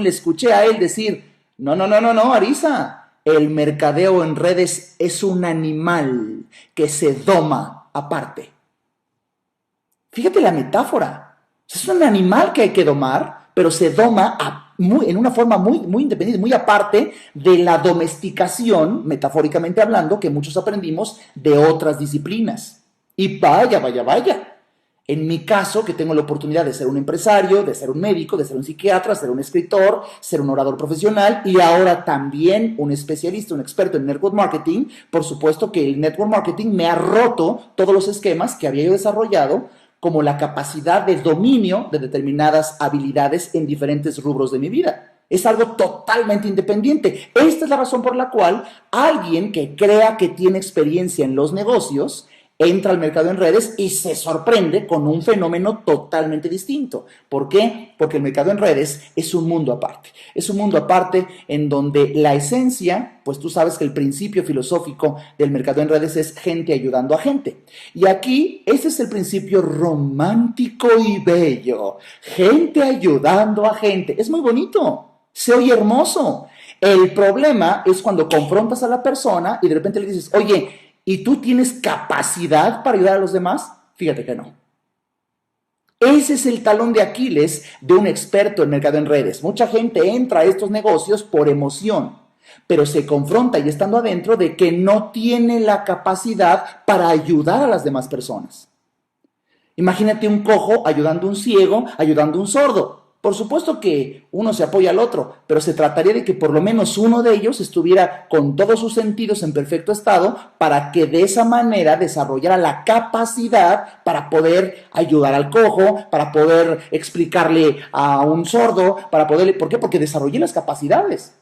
Speaker 1: le escuché a él decir, no, no, no, no, no, Arisa, el mercadeo en redes es un animal que se doma aparte. Fíjate la metáfora. Es un animal que hay que domar, pero se doma en una forma muy independiente, muy aparte de la domesticación, metafóricamente hablando, que muchos aprendimos de otras disciplinas. Y vaya, vaya, vaya. En mi caso, que tengo la oportunidad de ser un empresario, de ser un médico, de ser un psiquiatra, ser un escritor, ser un orador profesional y ahora también un especialista, un experto en network marketing, por supuesto que el network marketing me ha roto todos los esquemas que había yo desarrollado como la capacidad de dominio de determinadas habilidades en diferentes rubros de mi vida. Es algo totalmente independiente. Esta es la razón por la cual alguien que crea que tiene experiencia en los negocios entra al mercado en redes y se sorprende con un fenómeno totalmente distinto. ¿Por qué? Porque el mercado en redes es un mundo aparte. Es un mundo aparte en donde la esencia, pues tú sabes que el principio filosófico del mercado en redes es gente ayudando a gente. Y aquí ese es el principio romántico y bello. Gente ayudando a gente. Es muy bonito. Se oye hermoso. El problema es cuando confrontas a la persona y de repente le dices, oye, ¿y tú tienes capacidad para ayudar a los demás? Fíjate que no. Ese es el talón de Aquiles de un experto en mercado en redes. Mucha gente entra a estos negocios por emoción, pero se confronta y estando adentro de que no tiene la capacidad para ayudar a las demás personas. Imagínate un cojo ayudando a un ciego, ayudando a un sordo. Por supuesto que uno se apoya al otro, pero se trataría de que por lo menos uno de ellos estuviera con todos sus sentidos en perfecto estado para que de esa manera desarrollara la capacidad para poder ayudar al cojo, para poder explicarle a un sordo, para poderle... ¿Por qué? Porque desarrollé las capacidades.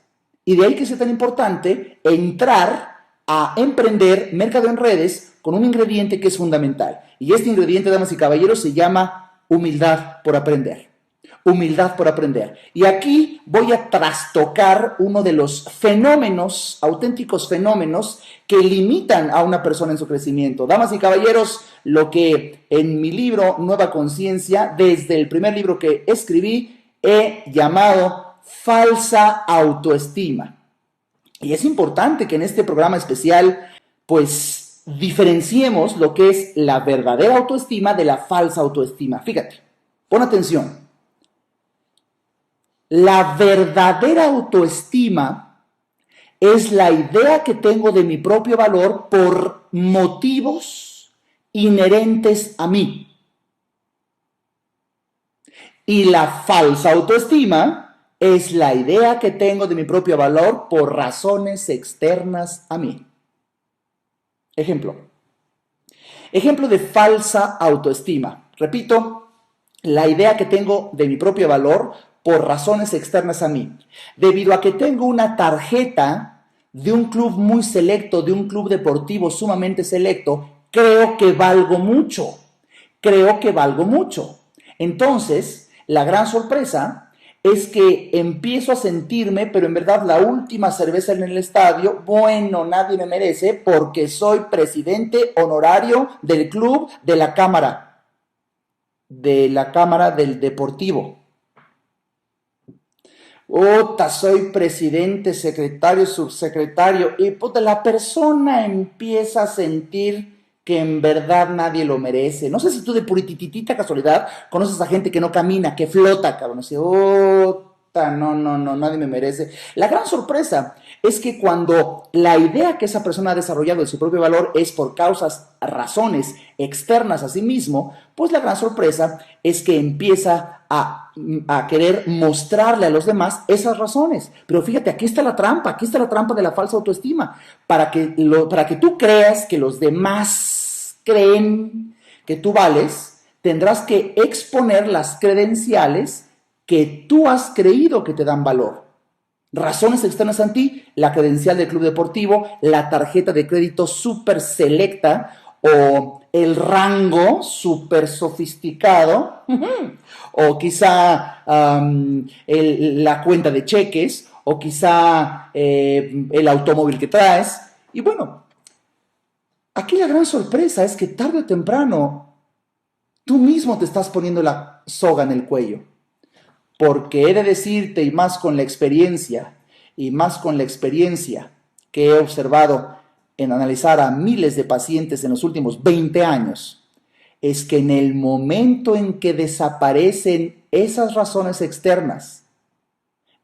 Speaker 1: Y de ahí que sea tan importante entrar a emprender mercado en redes con un ingrediente que es fundamental. Y este ingrediente, damas y caballeros, se llama humildad por aprender. Humildad por aprender. Y aquí voy a trastocar uno de los fenómenos, auténticos fenómenos, que limitan a una persona en su crecimiento. Damas y caballeros, lo que en mi libro Nueva Conciencia, desde el primer libro que escribí, he llamado falsa autoestima. Y es importante que en este programa especial, pues, diferenciemos lo que es la verdadera autoestima de la falsa autoestima. Fíjate, pon atención. La verdadera autoestima es la idea que tengo de mi propio valor por motivos inherentes a mí. Y la falsa autoestima es la idea que tengo de mi propio valor por razones externas a mí. Ejemplo. Ejemplo de falsa autoestima. Repito, la idea que tengo de mi propio valor por razones externas a mí. Debido a que tengo una tarjeta de un club muy selecto, de un club deportivo sumamente selecto, creo que valgo mucho. Creo que valgo mucho. Entonces, la gran sorpresa es que empiezo a sentirme, pero en verdad la última cerveza en el estadio, bueno, nadie me merece porque soy presidente honorario del club de la cámara del deportivo. Soy presidente, secretario, subsecretario, y la persona empieza a sentir que en verdad nadie lo merece. No sé si tú de purititita casualidad conoces a gente que no camina, que flota, cabrón. Así, no, nadie me merece. La gran sorpresa es que cuando la idea que esa persona ha desarrollado de su propio valor es por razones externas a sí mismo, pues la gran sorpresa es que empieza a querer mostrarle a los demás esas razones. Pero fíjate, aquí está la trampa de la falsa autoestima. Para que tú creas que los demás creen que tú vales, tendrás que exponer las credenciales que tú has creído que te dan valor. Razones externas a ti, la credencial del club deportivo, la tarjeta de crédito súper selecta o el rango súper sofisticado, o quizá la cuenta de cheques, o quizá el automóvil que traes. Y bueno, aquí la gran sorpresa es que tarde o temprano tú mismo te estás poniendo la soga en el cuello. Porque he de decirte, y más con la experiencia que he observado en analizar a miles de pacientes en los últimos 20 años, es que en el momento en que desaparecen esas razones externas,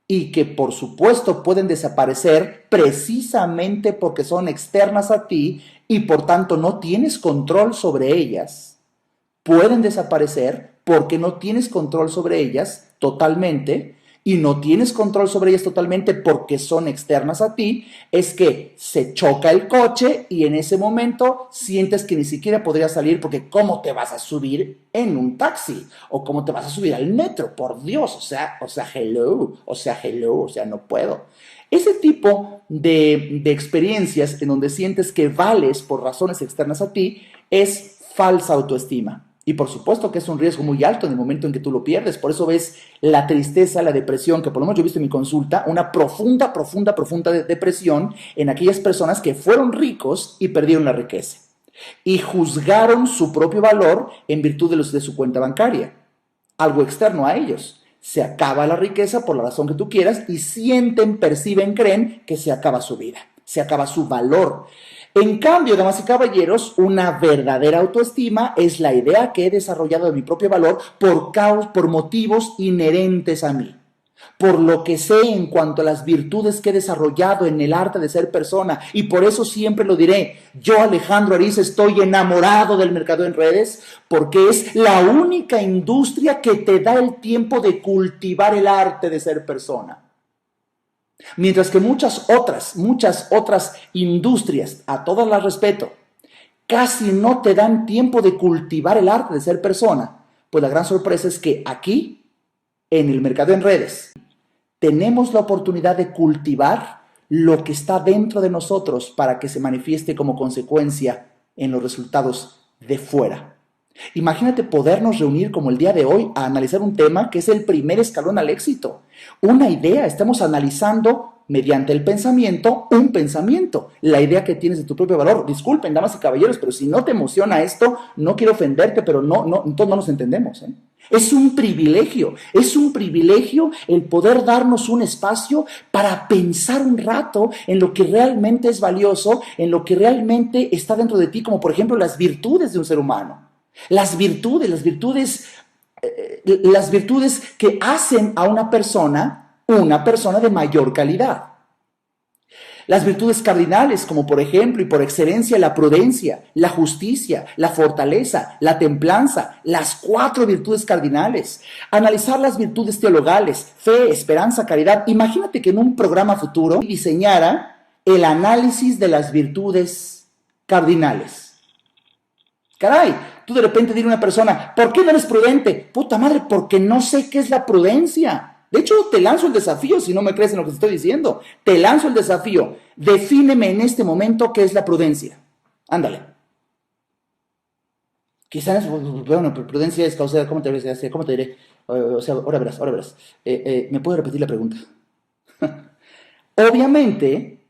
Speaker 1: y que por supuesto pueden desaparecer precisamente porque son externas a ti y por tanto no tienes control sobre ellas, pueden desaparecer porque no tienes control sobre ellas totalmente, y no tienes control sobre ellas totalmente porque son externas a ti, es que se choca el coche y en ese momento sientes que ni siquiera podrías salir, porque ¿cómo te vas a subir en un taxi? ¿O cómo te vas a subir al metro? Por Dios, hello, no puedo. Ese tipo de experiencias en donde sientes que vales por razones externas a ti es falsa autoestima. Y por supuesto que es un riesgo muy alto en el momento en que tú lo pierdes. Por eso ves la tristeza, la depresión, que por lo menos yo he visto en mi consulta, una profunda depresión en aquellas personas que fueron ricos y perdieron la riqueza. Y juzgaron su propio valor en virtud de su cuenta bancaria. Algo externo a ellos. Se acaba la riqueza por la razón que tú quieras y sienten, perciben, creen que se acaba su vida. Se acaba su valor. En cambio, damas y caballeros, una verdadera autoestima es la idea que he desarrollado de mi propio valor por motivos inherentes a mí. Por lo que sé en cuanto a las virtudes que he desarrollado en el arte de ser persona, y por eso siempre lo diré, yo, Alejandro Ariza, estoy enamorado del mercado en redes, porque es la única industria que te da el tiempo de cultivar el arte de ser persona. Mientras que muchas otras industrias, a todas las respeto, casi no te dan tiempo de cultivar el arte de ser persona, pues la gran sorpresa es que aquí, en el mercado en redes, tenemos la oportunidad de cultivar lo que está dentro de nosotros para que se manifieste como consecuencia en los resultados de fuera. Imagínate podernos reunir como el día de hoy a analizar un tema que es el primer escalón al éxito. Una idea, estamos analizando mediante el pensamiento, un pensamiento, la idea que tienes de tu propio valor. Disculpen, damas y caballeros, pero si no te emociona esto, no quiero ofenderte, pero entonces no nos entendemos, ¿eh? Es un privilegio el poder darnos un espacio para pensar un rato en lo que realmente es valioso, en lo que realmente está dentro de ti, como por ejemplo las virtudes de un ser humano. Las virtudes que hacen a una persona de mayor calidad. Las virtudes cardinales, como por ejemplo y por excelencia la prudencia, la justicia, la fortaleza, la templanza, las 4 virtudes cardinales. Analizar las virtudes teologales, fe, esperanza, caridad. Imagínate que en un programa futuro diseñara el análisis de las virtudes cardinales. Caray, tú de repente dile a una persona, ¿por qué no eres prudente? Puta madre, porque no sé qué es la prudencia. De hecho, te lanzo el desafío, si no me crees en lo que te estoy diciendo. Te lanzo el desafío. Defíneme en este momento qué es la prudencia. Ándale. Quizás, bueno, prudencia es causa, ¿cómo te diré? Ahora verás. ¿Me puedo repetir la pregunta? Obviamente,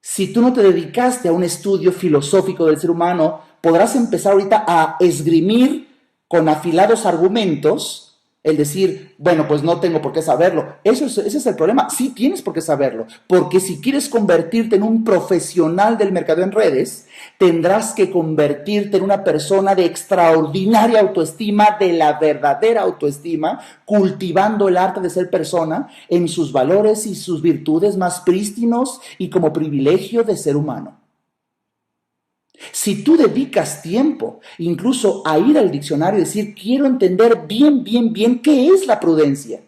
Speaker 1: si tú no te dedicaste a un estudio filosófico del ser humano, podrás empezar ahorita a esgrimir con afilados argumentos el decir, bueno, pues no tengo por qué saberlo. Ese es el problema. Sí tienes por qué saberlo, porque si quieres convertirte en un profesional del mercado en redes, tendrás que convertirte en una persona de extraordinaria autoestima, de la verdadera autoestima, cultivando el arte de ser persona en sus valores y sus virtudes más prístinos y como privilegio de ser humano. Si tú dedicas tiempo incluso a ir al diccionario y decir, quiero entender bien qué es la prudencia,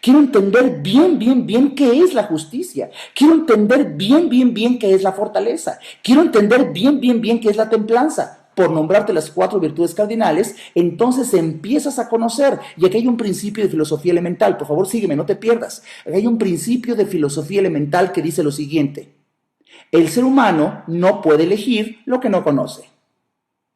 Speaker 1: quiero entender bien qué es la justicia, quiero entender bien qué es la fortaleza, quiero entender bien qué es la templanza, por nombrarte las 4 virtudes cardinales, entonces empiezas a conocer. Y aquí hay un principio de filosofía elemental, por favor sígueme, no te pierdas. Aquí hay un principio de filosofía elemental que dice lo siguiente: el ser humano no puede elegir lo que no conoce.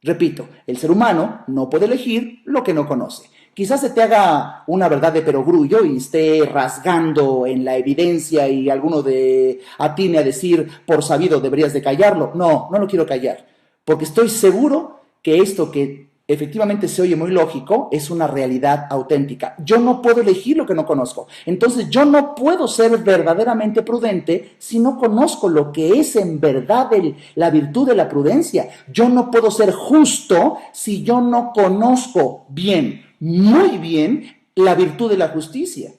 Speaker 1: Repito, el ser humano no puede elegir lo que no conoce. Quizás se te haga una verdad de perogrullo y esté rasgando en la evidencia y alguno de atine a decir, por sabido deberías de callarlo. No, no lo quiero callar, porque estoy seguro que esto que efectivamente se oye muy lógico es una realidad auténtica. Yo no puedo elegir lo que no conozco. Entonces yo no puedo ser verdaderamente prudente si no conozco lo que es en verdad la virtud de la prudencia. Yo no puedo ser justo si yo no conozco bien, muy bien, la virtud de la justicia.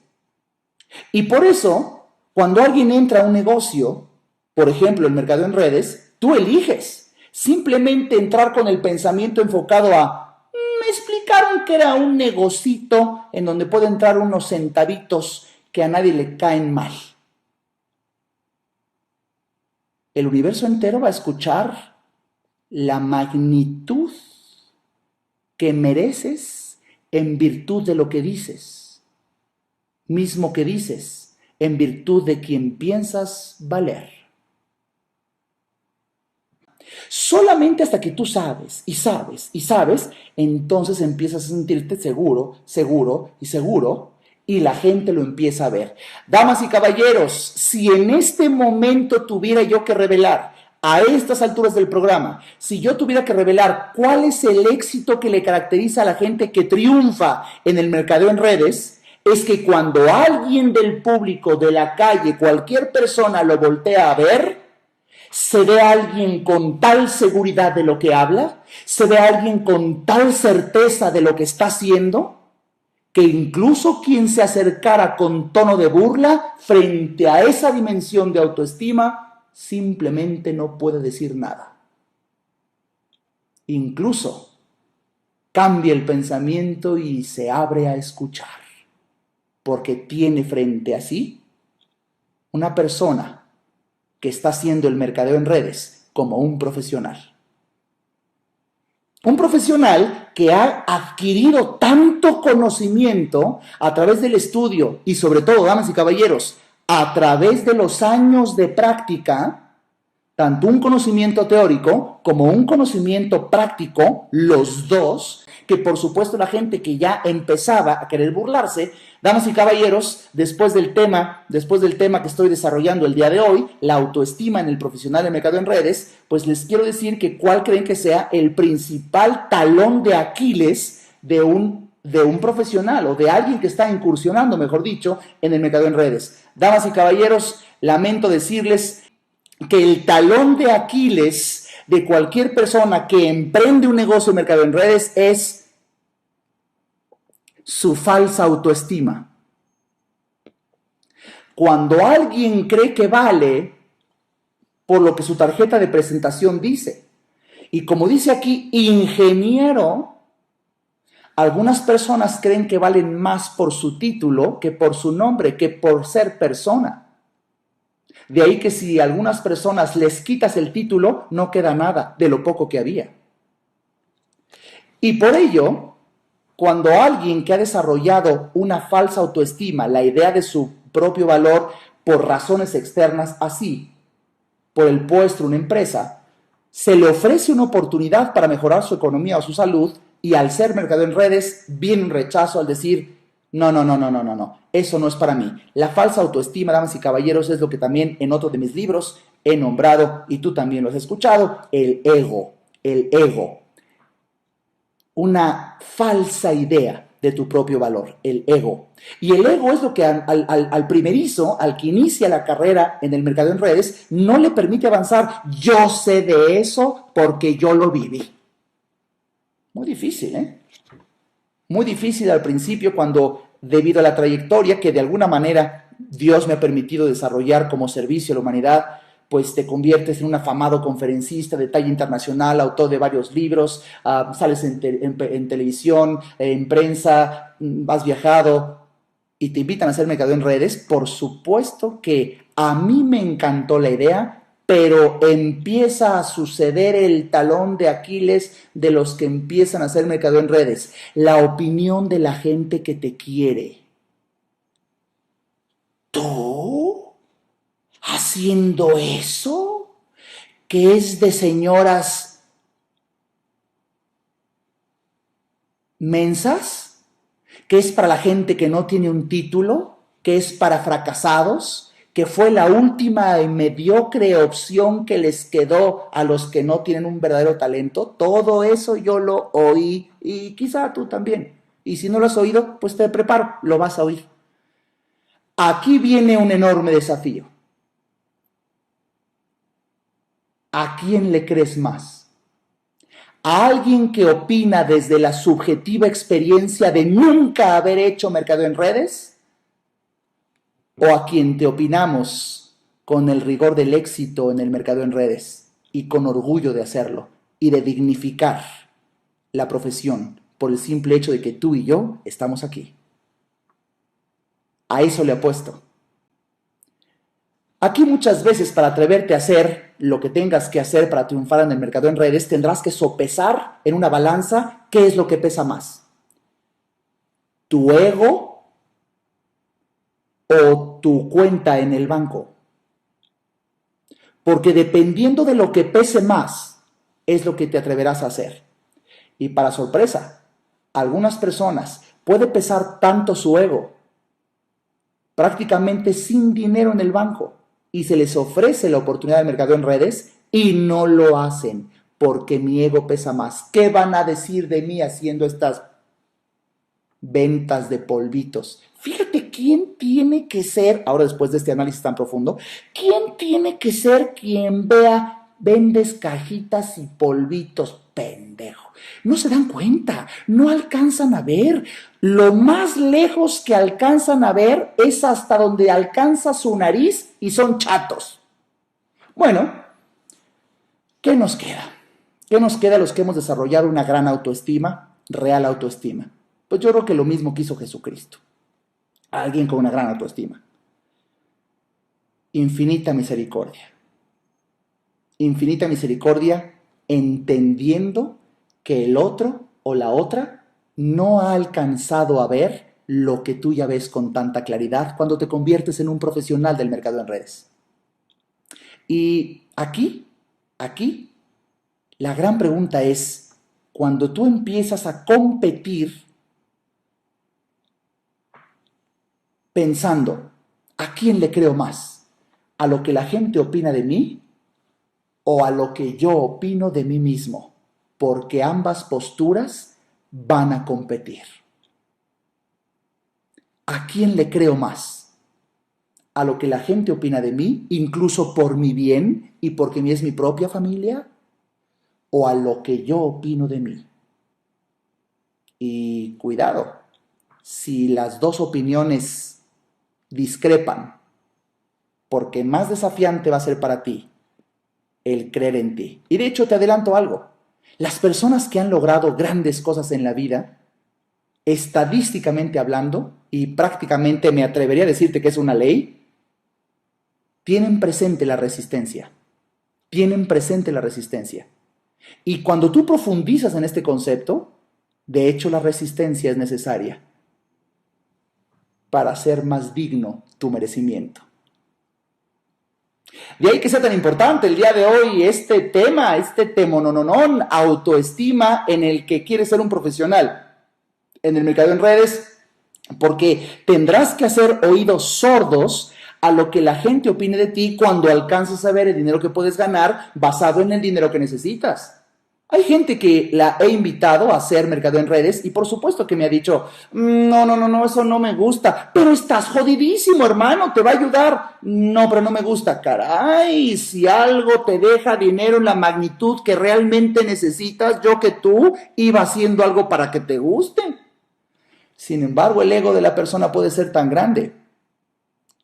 Speaker 1: Y por eso, cuando alguien entra a un negocio, por ejemplo, el mercado en redes, tú eliges simplemente entrar con el pensamiento enfocado a, me explicaron que era un negocito en donde puede entrar unos centavitos que a nadie le caen mal. El universo entero va a escuchar la magnitud que mereces en virtud de lo que dices, mismo que dices, en virtud de quien piensas valer. Solamente hasta que tú sabes y sabes y sabes, entonces empiezas a sentirte seguro, seguro y seguro, y la gente lo empieza a ver. Damas y caballeros, si en este momento tuviera yo que revelar, a estas alturas del programa, si yo tuviera que revelar cuál es el éxito que le caracteriza a la gente que triunfa en el mercadeo en redes, es que cuando alguien del público, de la calle, cualquier persona lo voltea a ver, se ve a alguien con tal seguridad de lo que habla, se ve a alguien con tal certeza de lo que está haciendo, que incluso quien se acercara con tono de burla frente a esa dimensión de autoestima, simplemente no puede decir nada. Incluso cambia el pensamiento y se abre a escuchar, porque tiene frente a sí una persona que está haciendo el mercadeo en redes como un profesional. Un profesional que ha adquirido tanto conocimiento a través del estudio y sobre todo, damas y caballeros, a través de los años de práctica, tanto un conocimiento teórico como un conocimiento práctico, los dos, que por supuesto la gente que ya empezaba a querer burlarse, damas y caballeros, después del tema que estoy desarrollando el día de hoy, la autoestima en el profesional de mercado en redes, pues les quiero decir que cuál creen que sea el principal talón de Aquiles de un profesional o de alguien que está incursionando, mejor dicho, en el mercado en redes. Damas y caballeros, lamento decirles que el talón de Aquiles de cualquier persona que emprende un negocio de mercado en redes es su falsa autoestima. Cuando alguien cree que vale por lo que su tarjeta de presentación dice, y como dice aquí, ingeniero, algunas personas creen que valen más por su título que por su nombre, que por ser persona. De ahí que si a algunas personas les quitas el título, no queda nada de lo poco que había. Y por ello, cuando alguien que ha desarrollado una falsa autoestima, la idea de su propio valor por razones externas, así, por el puesto de una empresa, se le ofrece una oportunidad para mejorar su economía o su salud y al ser mercadeo en redes, viene un rechazo al decir, no, eso no es para mí. La falsa autoestima, damas y caballeros, es lo que también en otro de mis libros he nombrado y tú también lo has escuchado, el ego. Una falsa idea de tu propio valor, el ego. Y el ego es lo que al primerizo, al que inicia la carrera en el mercado en redes, no le permite avanzar. Yo sé de eso porque yo lo viví. Muy difícil, ¿eh? Muy difícil al principio cuando, debido a la trayectoria que de alguna manera Dios me ha permitido desarrollar como servicio a la humanidad, pues te conviertes en un afamado conferencista de talla internacional, autor de varios libros, sales en televisión, en prensa, has viajado y te invitan a hacer mercadeo en redes. Por supuesto que a mí me encantó la idea, pero empieza a suceder el talón de Aquiles de los que empiezan a hacer mercadeo en redes. La opinión de la gente que te quiere. ¿Tú? ¿Haciendo eso? ¿Que es de señoras mensas, que es para la gente que no tiene un título, que es para fracasados, que fue la última y mediocre opción que les quedó a los que no tienen un verdadero talento. Todo eso yo lo oí y quizá tú también. Y si no lo has oído, pues te preparo, lo vas a oír. Aquí viene un enorme desafío. ¿A quién le crees más? ¿A alguien que opina desde la subjetiva experiencia de nunca haber hecho mercadeo en redes? ¿O a quien te opinamos con el rigor del éxito en el mercadeo en redes y con orgullo de hacerlo y de dignificar la profesión por el simple hecho de que tú y yo estamos aquí? A eso le apuesto. Aquí muchas veces, para atreverte a hacer lo que tengas que hacer para triunfar en el mercado en redes, tendrás que sopesar en una balanza qué es lo que pesa más. ¿Tu ego o tu cuenta en el banco? Porque dependiendo de lo que pese más, es lo que te atreverás a hacer. Y para sorpresa, algunas personas puede pesar tanto su ego, prácticamente sin dinero en el banco, y se les ofrece la oportunidad de mercadeo en redes y no lo hacen porque mi ego pesa más. ¿Qué van a decir de mí haciendo estas ventas de polvitos? Fíjate quién tiene que ser, ahora después de este análisis tan profundo, quién tiene que ser quien vea, vendes cajitas y polvitos, pendejo. No se dan cuenta, no alcanzan a ver. Lo más lejos que alcanzan a ver es hasta donde alcanza su nariz y son chatos. Bueno, ¿qué nos queda? ¿Qué nos queda a los que hemos desarrollado una gran autoestima, real autoestima? Pues yo creo que lo mismo que hizo Jesucristo. Alguien con una gran autoestima. Infinita misericordia. Infinita misericordia entendiendo que el otro o la otra no ha alcanzado a ver lo que tú ya ves con tanta claridad cuando te conviertes en un profesional del mercado en redes. Y aquí, la gran pregunta es, cuando tú empiezas a competir pensando, ¿a quién le creo más? ¿A lo que la gente opina de mí o a lo que yo opino de mí mismo? Porque ambas posturas van a competir. ¿A quién le creo más? ¿A lo que la gente opina de mí, incluso por mi bien y porque es mi propia familia? ¿O a lo que yo opino de mí? Y cuidado, si las dos opiniones discrepan, porque más desafiante va a ser para ti el creer en ti. Y de hecho te adelanto algo, las personas que han logrado grandes cosas en la vida, estadísticamente hablando, y prácticamente me atrevería a decirte que es una ley, tienen presente la resistencia. Tienen presente la resistencia. Y cuando tú profundizas en este concepto, de hecho la resistencia es necesaria para hacer más digno tu merecimiento. De ahí que sea tan importante el día de hoy este tema, temonononón, autoestima en el que quieres ser un profesional en el mercado en redes, porque tendrás que hacer oídos sordos a lo que la gente opine de ti cuando alcances a ver el dinero que puedes ganar basado en el dinero que necesitas. Hay gente que la he invitado a hacer mercadeo en redes y por supuesto que me ha dicho, no, eso no me gusta, pero estás jodidísimo, hermano, te va a ayudar. No, pero no me gusta. Caray, si algo te deja dinero en la magnitud que realmente necesitas, yo que tú iba haciendo algo para que te guste. Sin embargo, el ego de la persona puede ser tan grande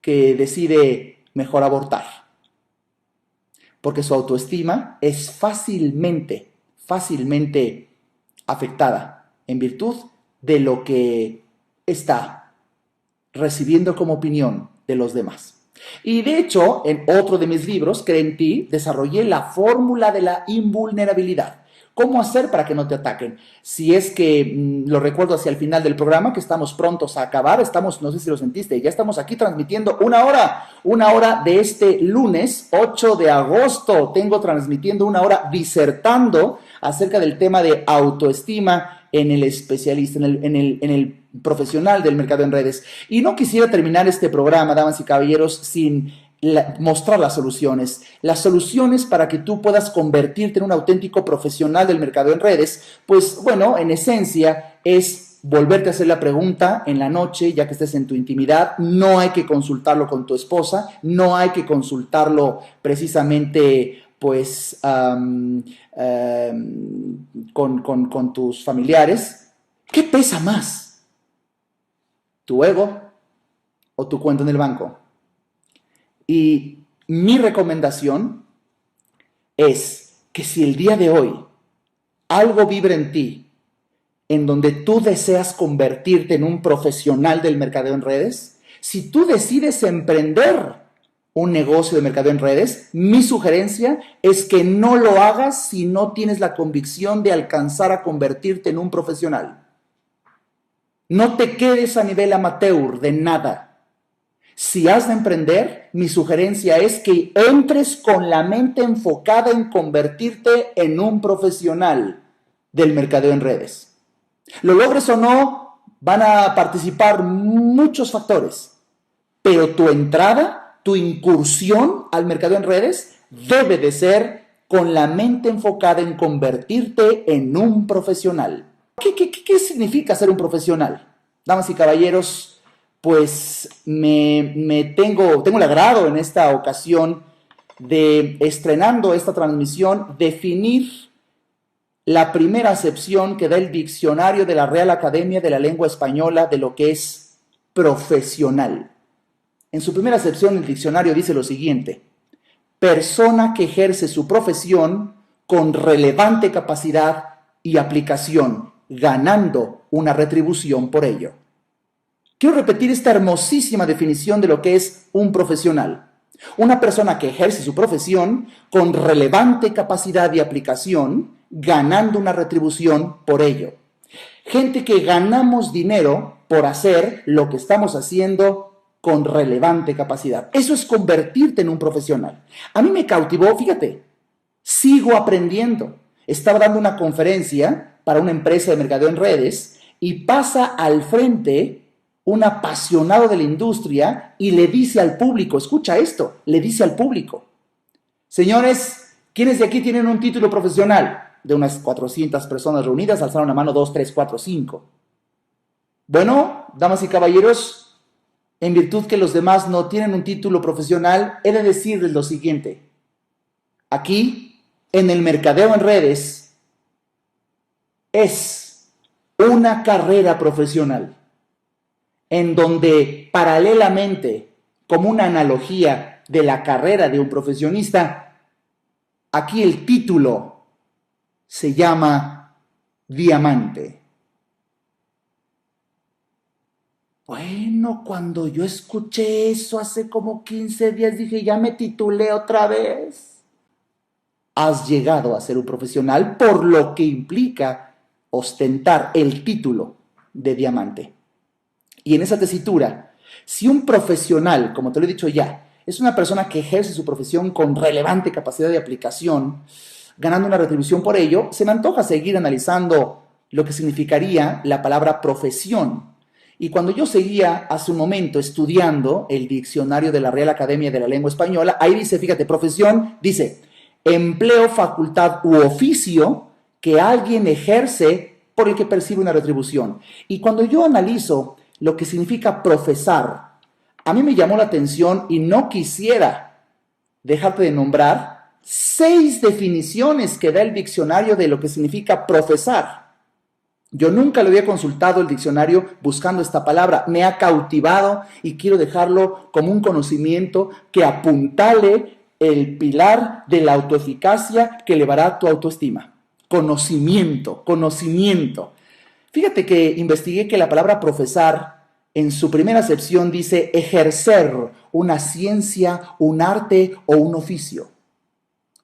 Speaker 1: que decide mejor abortar, porque su autoestima es fácilmente afectada en virtud de lo que está recibiendo como opinión de los demás. Y de hecho, en otro de mis libros, Cree en ti, desarrollé la fórmula de la invulnerabilidad. ¿Cómo hacer para que no te ataquen? Si es que lo recuerdo hacia el final del programa, que estamos prontos a acabar, no sé si lo sentiste, ya estamos aquí transmitiendo una hora de este lunes 8 de agosto. Tengo transmitiendo una hora disertando acerca del tema de autoestima en el especialista, en el profesional del mercado en redes. Y no quisiera terminar este programa, damas y caballeros, sin mostrar las soluciones para que tú puedas convertirte en un auténtico profesional del mercado en redes. Pues bueno, en esencia es volverte a hacer la pregunta en la noche, ya que estés en tu intimidad. No hay que consultarlo con tu esposa, no hay que consultarlo precisamente pues con tus familiares. ¿Qué pesa más? ¿Tu ego o tu cuenta en el banco? Y mi recomendación es que si el día de hoy algo vibra en ti, en donde tú deseas convertirte en un profesional del mercadeo en redes, si tú decides emprender un negocio de mercadeo en redes, mi sugerencia es que no lo hagas si no tienes la convicción de alcanzar a convertirte en un profesional. No te quedes a nivel amateur de nada. Si has de emprender, mi sugerencia es que entres con la mente enfocada en convertirte en un profesional del mercadeo en redes. Lo logres o no, van a participar muchos factores, pero tu entrada, tu incursión al mercadeo en redes debe de ser con la mente enfocada en convertirte en un profesional. ¿Qué significa ser un profesional? Damas y caballeros, pues tengo el agrado en esta ocasión de, estrenando esta transmisión, definir la primera acepción que da el diccionario de la Real Academia de la Lengua Española de lo que es profesional. En su primera acepción, el diccionario dice lo siguiente: persona que ejerce su profesión con relevante capacidad y aplicación, ganando una retribución por ello. Quiero repetir esta hermosísima definición de lo que es un profesional. Una persona que ejerce su profesión con relevante capacidad y aplicación, ganando una retribución por ello. Gente que ganamos dinero por hacer lo que estamos haciendo con relevante capacidad. Eso es convertirte en un profesional. A mí me cautivó, fíjate, sigo aprendiendo. Estaba dando una conferencia para una empresa de mercadeo en redes y pasa al frente un apasionado de la industria y le dice al público, escucha esto, le dice al público: señores, ¿quiénes de aquí tienen un título profesional? De unas 400 personas reunidas, alzaron la mano 2, 3, 4, 5. Bueno, damas y caballeros, en virtud que los demás no tienen un título profesional, he de decirles lo siguiente: aquí, en el mercadeo en redes, es una carrera profesional, en donde paralelamente, como una analogía de la carrera de un profesionista, aquí el título se llama diamante. Bueno, cuando yo escuché eso hace como 15 días, dije, ya me titulé otra vez. Has llegado a ser un profesional, por lo que implica ostentar el título de diamante. Y en esa tesitura, si un profesional, como te lo he dicho ya, es una persona que ejerce su profesión con relevante capacidad de aplicación, ganando una retribución por ello, se me antoja seguir analizando lo que significaría la palabra profesión. Y cuando yo seguía hace un momento estudiando el diccionario de la Real Academia de la Lengua Española, ahí dice, fíjate, profesión, dice, empleo, facultad u oficio que alguien ejerce por el que percibe una retribución. Y cuando yo analizo lo que significa profesar, a mí me llamó la atención y no quisiera dejarte de nombrar 6 definiciones que da el diccionario de lo que significa profesar. Yo nunca lo había consultado el diccionario buscando esta palabra. Me ha cautivado y quiero dejarlo como un conocimiento que apuntale el pilar de la autoeficacia que elevará tu autoestima. Conocimiento, conocimiento. Fíjate que investigué que la palabra profesar en su primera acepción dice ejercer una ciencia, un arte o un oficio.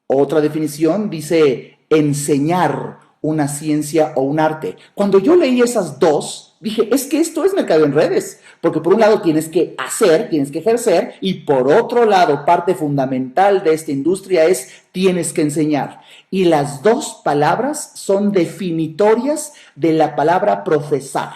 Speaker 1: Otra definición dice enseñar una ciencia o un arte. Cuando yo leí esas dos, dije, es que esto es mercadeo en redes, porque por un lado tienes que hacer, tienes que ejercer, y por otro lado, parte fundamental de esta industria es tienes que enseñar. Y las dos palabras son definitorias de la palabra profesar.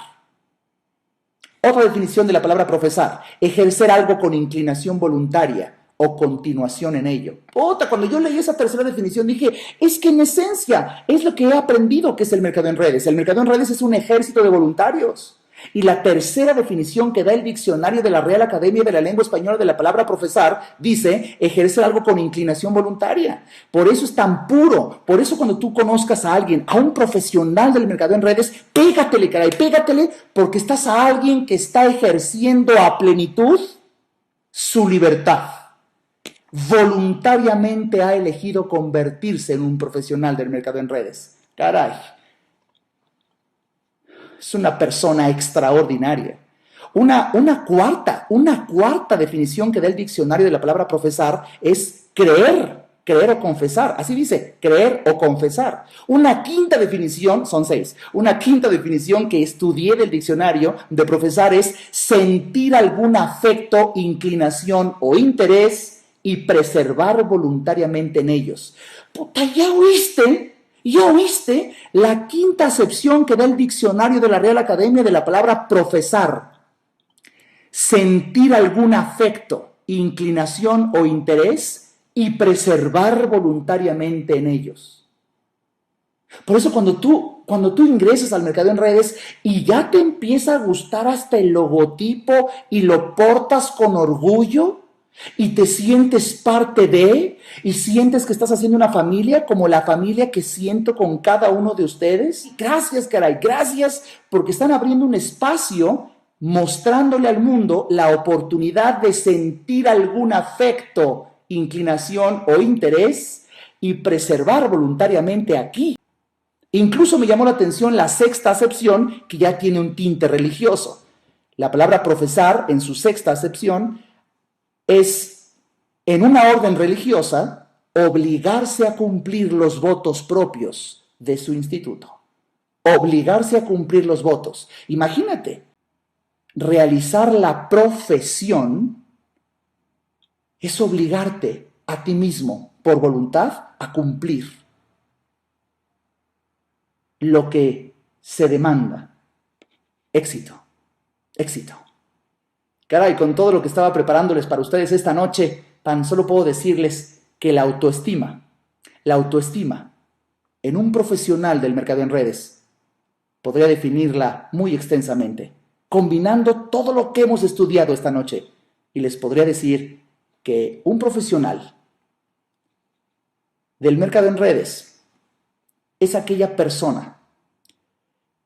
Speaker 1: Otra definición de la palabra profesar: ejercer algo con inclinación voluntaria o continuación en ello. Cuando yo leí esa tercera definición dije, es que en esencia es lo que he aprendido que es el mercado en redes. El mercado en redes es un ejército de voluntarios. Y la tercera definición que da el diccionario de la Real Academia de la Lengua Española de la palabra profesar dice ejercer algo con inclinación voluntaria. Por eso es tan puro. Por eso cuando tú conozcas a alguien, a un profesional del mercado en redes, pégatele, caray, pégatele, porque estás a alguien que está ejerciendo a plenitud su libertad. Voluntariamente ha elegido convertirse en un profesional del mercado en redes. Caray. Es una persona extraordinaria. Una cuarta definición que da el diccionario de la palabra profesar es creer o confesar. Así dice, creer o confesar. Una quinta definición, son 6, una quinta definición que estudié del diccionario de profesar es sentir algún afecto, inclinación o interés y preservar voluntariamente en ellos. Puta, ¿ya oíste? ¿Ya oíste la quinta acepción que da el diccionario de la Real Academia de la palabra profesar? Sentir algún afecto, inclinación o interés y preservar voluntariamente en ellos. Por eso cuando tú ingresas al mercado en redes y ya te empieza a gustar hasta el logotipo y lo portas con orgullo, y te sientes parte de, y sientes que estás haciendo una familia como la familia que siento con cada uno de ustedes. Gracias, caray, gracias, porque están abriendo un espacio mostrándole al mundo la oportunidad de sentir algún afecto, inclinación o interés y preservar voluntariamente aquí. Incluso me llamó la atención la sexta acepción, que ya tiene un tinte religioso. La palabra profesar, en su sexta acepción, es, en una orden religiosa, obligarse a cumplir los votos propios de su instituto. Obligarse a cumplir los votos. Imagínate, realizar la profesión es obligarte a ti mismo, por voluntad, a cumplir lo que se demanda. Éxito, éxito. Caray, con todo lo que estaba preparándoles para ustedes esta noche, tan solo puedo decirles que la autoestima en un profesional del mercado en redes, podría definirla muy extensamente, combinando todo lo que hemos estudiado esta noche, y les podría decir que un profesional del mercado en redes es aquella persona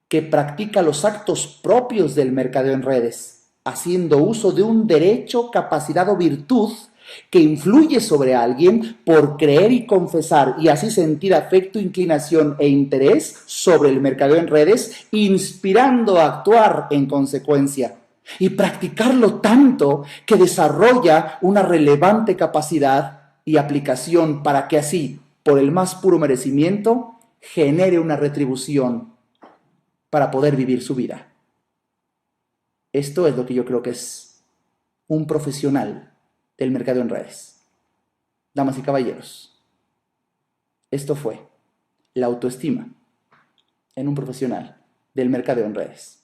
Speaker 1: que practica los actos propios del mercadeo en redes, haciendo uso de un derecho, capacidad o virtud que influye sobre alguien por creer y confesar y así sentir afecto, inclinación e interés sobre el mercadeo en redes, inspirando a actuar en consecuencia. Y practicarlo tanto que desarrolla una relevante capacidad y aplicación para que así, por el más puro merecimiento, genere una retribución para poder vivir su vida. Esto es lo que yo creo que es un profesional del mercado en redes. Damas y caballeros, esto fue la autoestima en un profesional del mercadeo en redes.